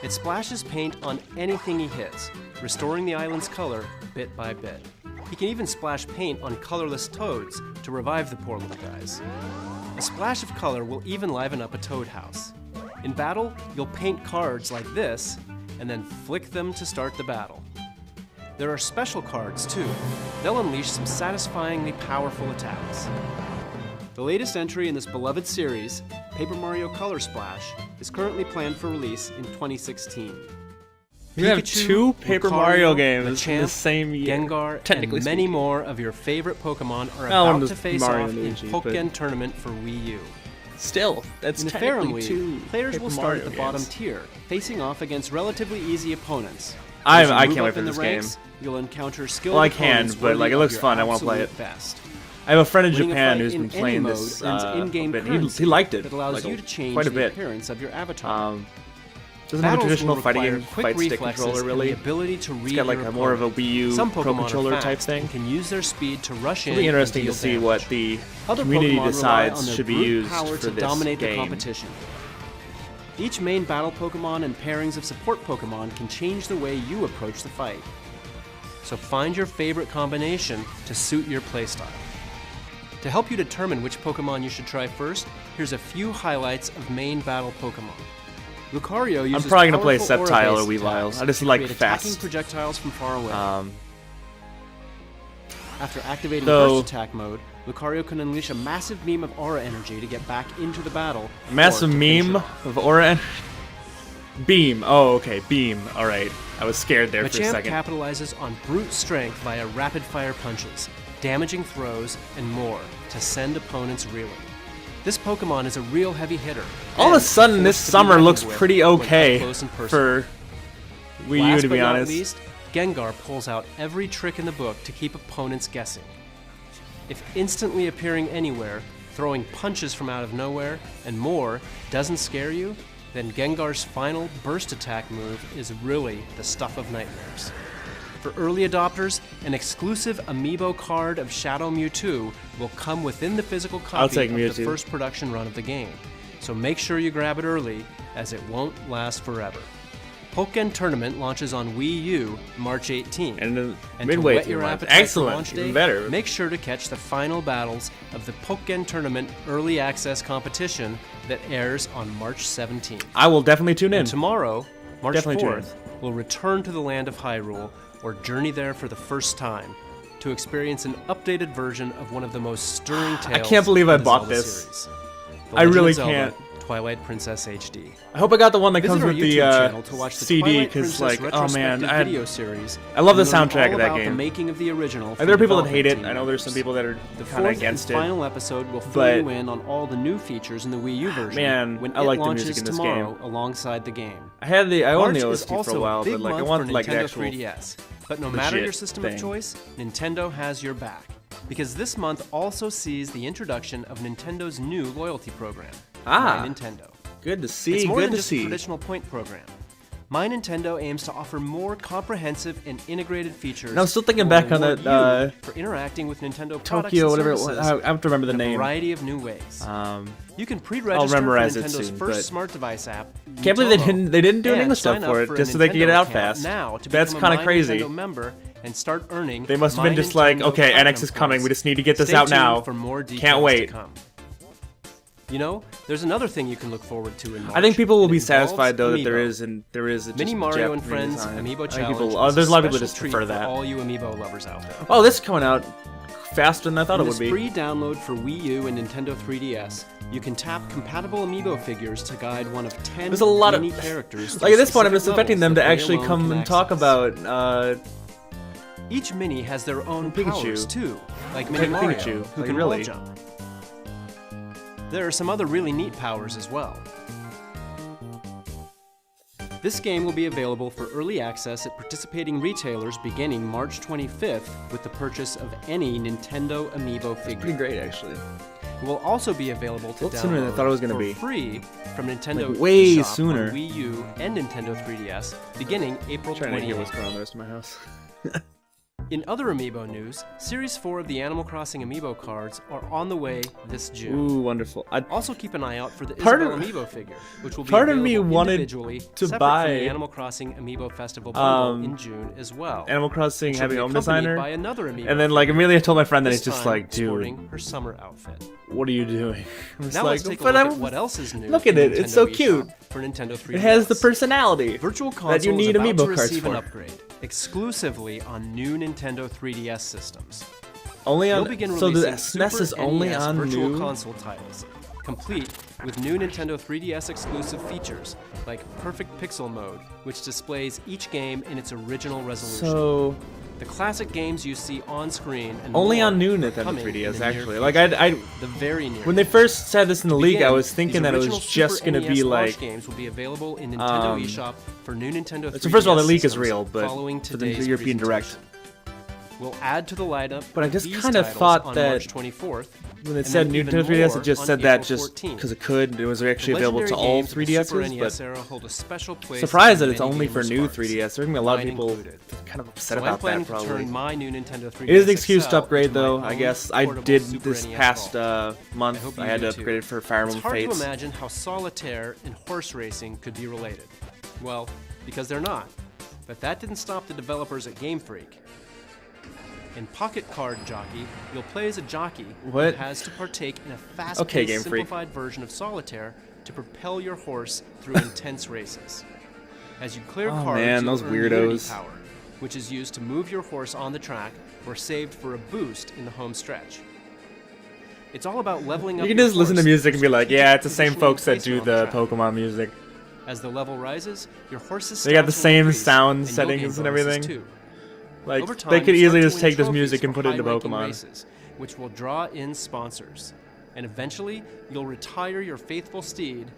Speaker 2: It splashes paint on anything he hits, restoring the island's color bit by bit. He can even splash paint on colorless toads to revive the poor little guys. A splash of color will even liven up a toad house. In battle, you'll paint cards like this, and then flick them to start the battle. There are special cards too. They'll unleash some satisfyingly powerful attacks. The latest entry in this beloved series, Paper Mario Color Splash, is currently planned for release in 2016.
Speaker 1: You have
Speaker 2: Pikachu,
Speaker 1: two Paper
Speaker 2: Lucario,
Speaker 1: Mario games in the
Speaker 2: Machamp,
Speaker 1: same year.
Speaker 2: Gengar,
Speaker 1: technically
Speaker 2: and many
Speaker 1: speaking.
Speaker 2: more of your favorite Pokemon are
Speaker 1: Well, one
Speaker 2: about
Speaker 1: was
Speaker 2: to face
Speaker 1: Mario
Speaker 2: off
Speaker 1: and
Speaker 2: in
Speaker 1: Luigi,
Speaker 2: Pokken
Speaker 1: but-
Speaker 2: Tournament for Wii U.
Speaker 1: Still, that's
Speaker 2: In the Fair and
Speaker 1: technically two
Speaker 2: Wii, players
Speaker 1: Paper
Speaker 2: will start
Speaker 1: Mario
Speaker 2: at the bottom
Speaker 1: games.
Speaker 2: tier, facing off against relatively easy opponents.
Speaker 1: I
Speaker 2: As you
Speaker 1: can't
Speaker 2: move
Speaker 1: wait
Speaker 2: up
Speaker 1: for
Speaker 2: in the
Speaker 1: this
Speaker 2: ranks,
Speaker 1: game.
Speaker 2: You'll encounter skilled
Speaker 1: Well, I can,
Speaker 2: opponents
Speaker 1: but, like,
Speaker 2: worthy
Speaker 1: it looks
Speaker 2: of your
Speaker 1: fun. I wanna play
Speaker 2: absolute
Speaker 1: it.
Speaker 2: Best.
Speaker 1: I have a friend in
Speaker 2: Winning a
Speaker 1: Japan
Speaker 2: fight
Speaker 1: who's
Speaker 2: in
Speaker 1: been
Speaker 2: any
Speaker 1: playing
Speaker 2: mode
Speaker 1: this
Speaker 2: earns in-game
Speaker 1: bit.
Speaker 2: currency
Speaker 1: He liked it.
Speaker 2: that allows
Speaker 1: like,
Speaker 2: you to change
Speaker 1: quite a
Speaker 2: the
Speaker 1: bit.
Speaker 2: appearance of your avatar.
Speaker 1: Doesn't have a
Speaker 2: Battles
Speaker 1: traditional
Speaker 2: will
Speaker 1: fighting
Speaker 2: require
Speaker 1: game
Speaker 2: quick
Speaker 1: fight stick
Speaker 2: reflexes
Speaker 1: controller
Speaker 2: and
Speaker 1: really.
Speaker 2: the ability to read
Speaker 1: It's got like
Speaker 2: your
Speaker 1: a more of a
Speaker 2: opponent.
Speaker 1: Wii U
Speaker 2: Some
Speaker 1: Pro
Speaker 2: Pokemon are
Speaker 1: controller
Speaker 2: fast
Speaker 1: type thing.
Speaker 2: and can use their speed to rush in.
Speaker 1: It'll be interesting
Speaker 2: and
Speaker 1: to
Speaker 2: deal
Speaker 1: see what
Speaker 2: damage.
Speaker 1: the
Speaker 2: Other
Speaker 1: community
Speaker 2: Pokemon rely on
Speaker 1: decides
Speaker 2: their
Speaker 1: should be
Speaker 2: brute
Speaker 1: used
Speaker 2: power
Speaker 1: for
Speaker 2: to
Speaker 1: this
Speaker 2: dominate the
Speaker 1: game.
Speaker 2: competition. Each main battle Pokemon and pairings of support Pokemon can change the way you approach the fight. So find your favorite combination to suit your playstyle. To help you determine which Pokemon you should try first, here's a few highlights of main battle Pokemon. Lucario uses
Speaker 1: probably gonna play
Speaker 2: powerful
Speaker 1: Sceptile or
Speaker 2: aura-based
Speaker 1: Weavile.
Speaker 2: attacks
Speaker 1: I just
Speaker 2: to
Speaker 1: like
Speaker 2: create
Speaker 1: fast.
Speaker 2: attacking projectiles from far away. After activating
Speaker 1: Though-
Speaker 2: burst attack mode, Lucario can unleash a massive beam of aura energy to get back into the battle.
Speaker 1: Massive
Speaker 2: or to finish
Speaker 1: meme
Speaker 2: it off.
Speaker 1: of Aura. Beam. Oh, okay. Beam. All right. I was scared there for a
Speaker 2: Machamp
Speaker 1: second.
Speaker 2: capitalizes on brute strength via rapid-fire punches, damaging throws, and more to send opponents reeling. This Pokemon is a real heavy hitter.
Speaker 1: All of a
Speaker 2: and
Speaker 1: sudden,
Speaker 2: force
Speaker 1: this
Speaker 2: to be
Speaker 1: summer
Speaker 2: reckoned
Speaker 1: looks
Speaker 2: with
Speaker 1: pretty
Speaker 2: when up
Speaker 1: okay
Speaker 2: close and personal.
Speaker 1: for Wii U,
Speaker 2: Last
Speaker 1: to
Speaker 2: but
Speaker 1: be
Speaker 2: not
Speaker 1: honest.
Speaker 2: least, Gengar pulls out every trick in the book to keep opponents guessing. If instantly appearing anywhere, throwing punches from out of nowhere, and more doesn't scare you, then Gengar's final burst attack move is really the stuff of nightmares. For early adopters, an exclusive amiibo card of Shadow Mewtwo will come within the physical copy
Speaker 1: take
Speaker 2: of the
Speaker 1: Mewtwo.
Speaker 2: first production run of the game. So make sure you grab it early, as it won't last forever. Pokken Tournament launches on Wii U March 18th.
Speaker 1: And then
Speaker 2: And
Speaker 1: midway
Speaker 2: to whet
Speaker 1: through
Speaker 2: your
Speaker 1: the month.
Speaker 2: appetite for
Speaker 1: Excellent.
Speaker 2: launch
Speaker 1: Even
Speaker 2: day,
Speaker 1: better.
Speaker 2: Make sure to catch the final battles of the Pokken Tournament Early Access competition that airs on March 17th.
Speaker 1: I will definitely tune in.
Speaker 2: And tomorrow, March
Speaker 1: Definitely tune in.
Speaker 2: 4th, we'll return to the land of Hyrule, or journey there for the first time, to experience an updated version of one of the most stirring tales
Speaker 1: can't believe I
Speaker 2: in the
Speaker 1: bought
Speaker 2: Zelda
Speaker 1: this.
Speaker 2: series. The
Speaker 1: I
Speaker 2: Legend
Speaker 1: really
Speaker 2: of Zelda,
Speaker 1: can't.
Speaker 2: Twilight Princess HD.
Speaker 1: I hope I got the one that
Speaker 2: Visit
Speaker 1: comes
Speaker 2: our
Speaker 1: with
Speaker 2: YouTube
Speaker 1: the
Speaker 2: channel to watch the
Speaker 1: CD
Speaker 2: Twilight
Speaker 1: because,
Speaker 2: Princess
Speaker 1: like, oh man,
Speaker 2: retrospective video series.
Speaker 1: I love the
Speaker 2: and learn
Speaker 1: soundtrack
Speaker 2: all
Speaker 1: of that
Speaker 2: about
Speaker 1: game.
Speaker 2: The making of the original.
Speaker 1: And
Speaker 2: from
Speaker 1: there are people that hate it.
Speaker 2: development
Speaker 1: I know
Speaker 2: team
Speaker 1: there's some
Speaker 2: members.
Speaker 1: people that are
Speaker 2: The
Speaker 1: kind of
Speaker 2: fourth
Speaker 1: against
Speaker 2: and
Speaker 1: it.
Speaker 2: final episode will fill
Speaker 1: but-
Speaker 2: you in on all the new features in the Wii U version.
Speaker 1: Man,
Speaker 2: when
Speaker 1: I
Speaker 2: it
Speaker 1: like the
Speaker 2: launches
Speaker 1: music in this
Speaker 2: tomorrow
Speaker 1: game.
Speaker 2: alongside the game.
Speaker 1: I own the
Speaker 2: March is
Speaker 1: OST
Speaker 2: also
Speaker 1: for a while,
Speaker 2: a big
Speaker 1: but like I
Speaker 2: month
Speaker 1: want
Speaker 2: for
Speaker 1: like the
Speaker 2: Nintendo
Speaker 1: actual
Speaker 2: 3DS. But no matter
Speaker 1: legit
Speaker 2: your system
Speaker 1: thing.
Speaker 2: of choice, Nintendo has your back. Because this month also sees the introduction of Nintendo's new loyalty program,
Speaker 1: Ah.
Speaker 2: My Nintendo.
Speaker 1: good to see.
Speaker 2: It's more
Speaker 1: Good
Speaker 2: than
Speaker 1: to
Speaker 2: just a
Speaker 1: see.
Speaker 2: traditional point program. My Nintendo aims to offer more comprehensive and integrated features.
Speaker 1: And I was still thinking
Speaker 2: that
Speaker 1: back
Speaker 2: will
Speaker 1: on
Speaker 2: reward
Speaker 1: that,
Speaker 2: you for interacting with Nintendo products
Speaker 1: Tokyo,
Speaker 2: and
Speaker 1: whatever it was.
Speaker 2: services
Speaker 1: I have to remember the
Speaker 2: in a
Speaker 1: name.
Speaker 2: variety of new ways. You can
Speaker 1: I'll
Speaker 2: pre-register for
Speaker 1: memorize it
Speaker 2: Nintendo's
Speaker 1: soon,
Speaker 2: first
Speaker 1: but-
Speaker 2: smart device app.
Speaker 1: Can't believe
Speaker 2: Miitomo,
Speaker 1: they didn't do an
Speaker 2: and
Speaker 1: English dub
Speaker 2: sign
Speaker 1: for
Speaker 2: up
Speaker 1: it
Speaker 2: a
Speaker 1: just so they can get it
Speaker 2: Nintendo
Speaker 1: out
Speaker 2: account
Speaker 1: fast.
Speaker 2: Now to
Speaker 1: That's
Speaker 2: become a
Speaker 1: kind of crazy.
Speaker 2: My Nintendo member and start earning.
Speaker 1: They must have been
Speaker 2: My
Speaker 1: just like,
Speaker 2: Nintendo
Speaker 1: okay,
Speaker 2: Platinum
Speaker 1: NX is coming.
Speaker 2: points.
Speaker 1: We just need to get this
Speaker 2: Stay
Speaker 1: out
Speaker 2: tuned
Speaker 1: now.
Speaker 2: For more details
Speaker 1: Can't wait.
Speaker 2: To come. You know, there's another thing you can look forward to in March.
Speaker 1: I think people will
Speaker 2: and
Speaker 1: be
Speaker 2: it involves
Speaker 1: satisfied though that there
Speaker 2: Amiibo.
Speaker 1: is just
Speaker 2: Mini Mario and
Speaker 1: Japanese
Speaker 2: Friends
Speaker 1: design.
Speaker 2: Amiibo
Speaker 1: I think
Speaker 2: Challenge.
Speaker 1: people,
Speaker 2: is
Speaker 1: there's a lot of people
Speaker 2: special
Speaker 1: just
Speaker 2: treat
Speaker 1: prefer
Speaker 2: for
Speaker 1: that.
Speaker 2: all you Amiibo lovers out there.
Speaker 1: Oh, this is coming out faster than I thought
Speaker 2: In
Speaker 1: it
Speaker 2: this
Speaker 1: would be.
Speaker 2: free download for Wii U and Nintendo 3DS, you can tap compatible Amiibo figures to guide one of 10
Speaker 1: There's a lot of
Speaker 2: mini characters.
Speaker 1: like at this point, I'm
Speaker 2: through
Speaker 1: just expecting
Speaker 2: specific
Speaker 1: them to
Speaker 2: levels
Speaker 1: actually
Speaker 2: that they
Speaker 1: come
Speaker 2: alone
Speaker 1: and
Speaker 2: can
Speaker 1: talk
Speaker 2: access.
Speaker 1: about
Speaker 2: Each mini has their own
Speaker 1: Pikachu.
Speaker 2: powers too, like Mini
Speaker 1: Like
Speaker 2: Mario,
Speaker 1: Pikachu,
Speaker 2: who
Speaker 1: like
Speaker 2: can
Speaker 1: really.
Speaker 2: wall jump. There are some other really neat powers as well. This game will be available for early access at participating retailers beginning March 25th with the purchase of any Nintendo Amiibo
Speaker 1: pretty
Speaker 2: figure.
Speaker 1: great actually.
Speaker 2: It will also be available to
Speaker 1: A little sooner than I
Speaker 2: download
Speaker 1: thought it was gonna
Speaker 2: for
Speaker 1: be.
Speaker 2: free from Nintendo
Speaker 1: Like, way
Speaker 2: eShop
Speaker 1: sooner.
Speaker 2: on Wii U and Nintendo 3DS beginning April
Speaker 1: I'm trying to hear
Speaker 2: 28th.
Speaker 1: what's going on in the rest of my house.
Speaker 2: In other Amiibo news, Series 4 of the Animal Crossing Amiibo cards are on the way this June.
Speaker 1: Ooh, wonderful.
Speaker 2: Also keep an eye out for the
Speaker 1: Part
Speaker 2: Isabelle
Speaker 1: of-
Speaker 2: Amiibo figure, which will be
Speaker 1: part of me
Speaker 2: available
Speaker 1: wanted
Speaker 2: individually
Speaker 1: to
Speaker 2: separate
Speaker 1: buy,
Speaker 2: from the Animal Crossing Amiibo Festival bundle in June as well.
Speaker 1: Animal Crossing
Speaker 2: She'll
Speaker 1: Happy
Speaker 2: be
Speaker 1: Home
Speaker 2: accompanied
Speaker 1: Designer,
Speaker 2: by another Amiibo
Speaker 1: and then like
Speaker 2: figure,
Speaker 1: immediately I told my friend that
Speaker 2: this
Speaker 1: he's just
Speaker 2: time
Speaker 1: like, dude,
Speaker 2: sporting her summer outfit.
Speaker 1: what are you doing? I'm just
Speaker 2: Now
Speaker 1: like,
Speaker 2: let's take a
Speaker 1: but
Speaker 2: look
Speaker 1: I'm-
Speaker 2: at what else is new.
Speaker 1: look at
Speaker 2: in
Speaker 1: it, it's
Speaker 2: Nintendo
Speaker 1: so
Speaker 2: eShop
Speaker 1: cute.
Speaker 2: For Nintendo 3DS.
Speaker 1: It has the personality
Speaker 2: Virtual Console
Speaker 1: that you need
Speaker 2: is about
Speaker 1: amiibo
Speaker 2: to
Speaker 1: cards
Speaker 2: receive an
Speaker 1: for.
Speaker 2: upgrade exclusively on new Nintendo 3DS systems.
Speaker 1: Only
Speaker 2: You'll
Speaker 1: on
Speaker 2: begin
Speaker 1: so the
Speaker 2: releasing
Speaker 1: SNES is
Speaker 2: Super
Speaker 1: only
Speaker 2: NES
Speaker 1: on
Speaker 2: Virtual
Speaker 1: new.
Speaker 2: Console titles, complete with new Nintendo 3DS exclusive features like Perfect Pixel Mode, which displays each game in its original resolution.
Speaker 1: So
Speaker 2: The classic games you see on screen and
Speaker 1: only
Speaker 2: more
Speaker 1: on new
Speaker 2: are
Speaker 1: Nintendo
Speaker 2: coming in
Speaker 1: 3DS
Speaker 2: the near
Speaker 1: actually.
Speaker 2: future.
Speaker 1: Like I
Speaker 2: The very near
Speaker 1: when they first said this in the leak, I
Speaker 2: Again,
Speaker 1: was thinking
Speaker 2: these
Speaker 1: that it was
Speaker 2: original
Speaker 1: just
Speaker 2: Super
Speaker 1: gonna be
Speaker 2: NES launch
Speaker 1: like.
Speaker 2: games will be available in Nintendo
Speaker 1: um,
Speaker 2: eShop for new Nintendo 3DS
Speaker 1: So first of all, the leak is
Speaker 2: systems
Speaker 1: real, but
Speaker 2: following
Speaker 1: for the
Speaker 2: today's
Speaker 1: European Direct.
Speaker 2: presentation. We'll add to the lineup.
Speaker 1: But I just
Speaker 2: these
Speaker 1: kinda
Speaker 2: titles
Speaker 1: thought
Speaker 2: on
Speaker 1: that
Speaker 2: March 24th,
Speaker 1: When it
Speaker 2: and
Speaker 1: said
Speaker 2: then
Speaker 1: new
Speaker 2: even
Speaker 1: Nintendo 3DS,
Speaker 2: more
Speaker 1: it just
Speaker 2: on
Speaker 1: said that
Speaker 2: April
Speaker 1: just
Speaker 2: 14th.
Speaker 1: because it could. It was actually
Speaker 2: The
Speaker 1: available to
Speaker 2: legendary
Speaker 1: all
Speaker 2: games of the Super
Speaker 1: 3DSs,
Speaker 2: NES
Speaker 1: but
Speaker 2: era hold a special place
Speaker 1: surprised
Speaker 2: in
Speaker 1: that it's
Speaker 2: many
Speaker 1: only for
Speaker 2: gamers'
Speaker 1: new
Speaker 2: hearts,
Speaker 1: 3DS. There's gonna be a lot of
Speaker 2: mine
Speaker 1: people
Speaker 2: included.
Speaker 1: kind of upset
Speaker 2: So I'm
Speaker 1: about
Speaker 2: planning
Speaker 1: that
Speaker 2: to turn
Speaker 1: probably.
Speaker 2: my new Nintendo 3DS
Speaker 1: It is an excuse
Speaker 2: XL
Speaker 1: to upgrade
Speaker 2: into my
Speaker 1: though,
Speaker 2: own
Speaker 1: I guess. I
Speaker 2: portable
Speaker 1: did
Speaker 2: Super
Speaker 1: this
Speaker 2: NES
Speaker 1: past
Speaker 2: vault.
Speaker 1: month.
Speaker 2: I hope
Speaker 1: I
Speaker 2: you
Speaker 1: had
Speaker 2: do
Speaker 1: to
Speaker 2: too.
Speaker 1: upgrade it for Fire
Speaker 2: It's
Speaker 1: Emblem
Speaker 2: hard to
Speaker 1: Fates.
Speaker 2: imagine how solitaire and horse racing could be related. Well, because they're not. But that didn't stop the developers at Game Freak. In Pocket Card Jockey, you'll play as a jockey
Speaker 1: What?
Speaker 2: who has to partake in a fast-paced,
Speaker 1: Okay, Game Freak.
Speaker 2: simplified version of solitaire to propel your horse through intense races. As you clear
Speaker 1: Oh,
Speaker 2: cards,
Speaker 1: man,
Speaker 2: you'll
Speaker 1: those
Speaker 2: earn Unity
Speaker 1: weirdos.
Speaker 2: power, which is used to move your horse on the track or saved for a boost in the home stretch. It's all about leveling up
Speaker 1: You can
Speaker 2: your
Speaker 1: just listen to
Speaker 2: horse
Speaker 1: music and be
Speaker 2: through
Speaker 1: like, yeah, it's the
Speaker 2: strategic
Speaker 1: same folks that
Speaker 2: positioning
Speaker 1: do
Speaker 2: and
Speaker 1: the
Speaker 2: placement on
Speaker 1: Pokemon music.
Speaker 2: track. As the level rises, your horse's
Speaker 1: They got the
Speaker 2: stats will
Speaker 1: same
Speaker 2: increase,
Speaker 1: sound
Speaker 2: and you'll
Speaker 1: settings
Speaker 2: gain
Speaker 1: and
Speaker 2: bonuses
Speaker 1: everything.
Speaker 2: too.
Speaker 1: Like,
Speaker 2: Over time,
Speaker 1: they could
Speaker 2: you
Speaker 1: easily
Speaker 2: start to
Speaker 1: just
Speaker 2: win
Speaker 1: take this
Speaker 2: trophies
Speaker 1: music and
Speaker 2: for
Speaker 1: put it into
Speaker 2: high-ranking
Speaker 1: Pokemon.
Speaker 2: races, which will draw in sponsors. And eventually, you'll retire your faithful steed,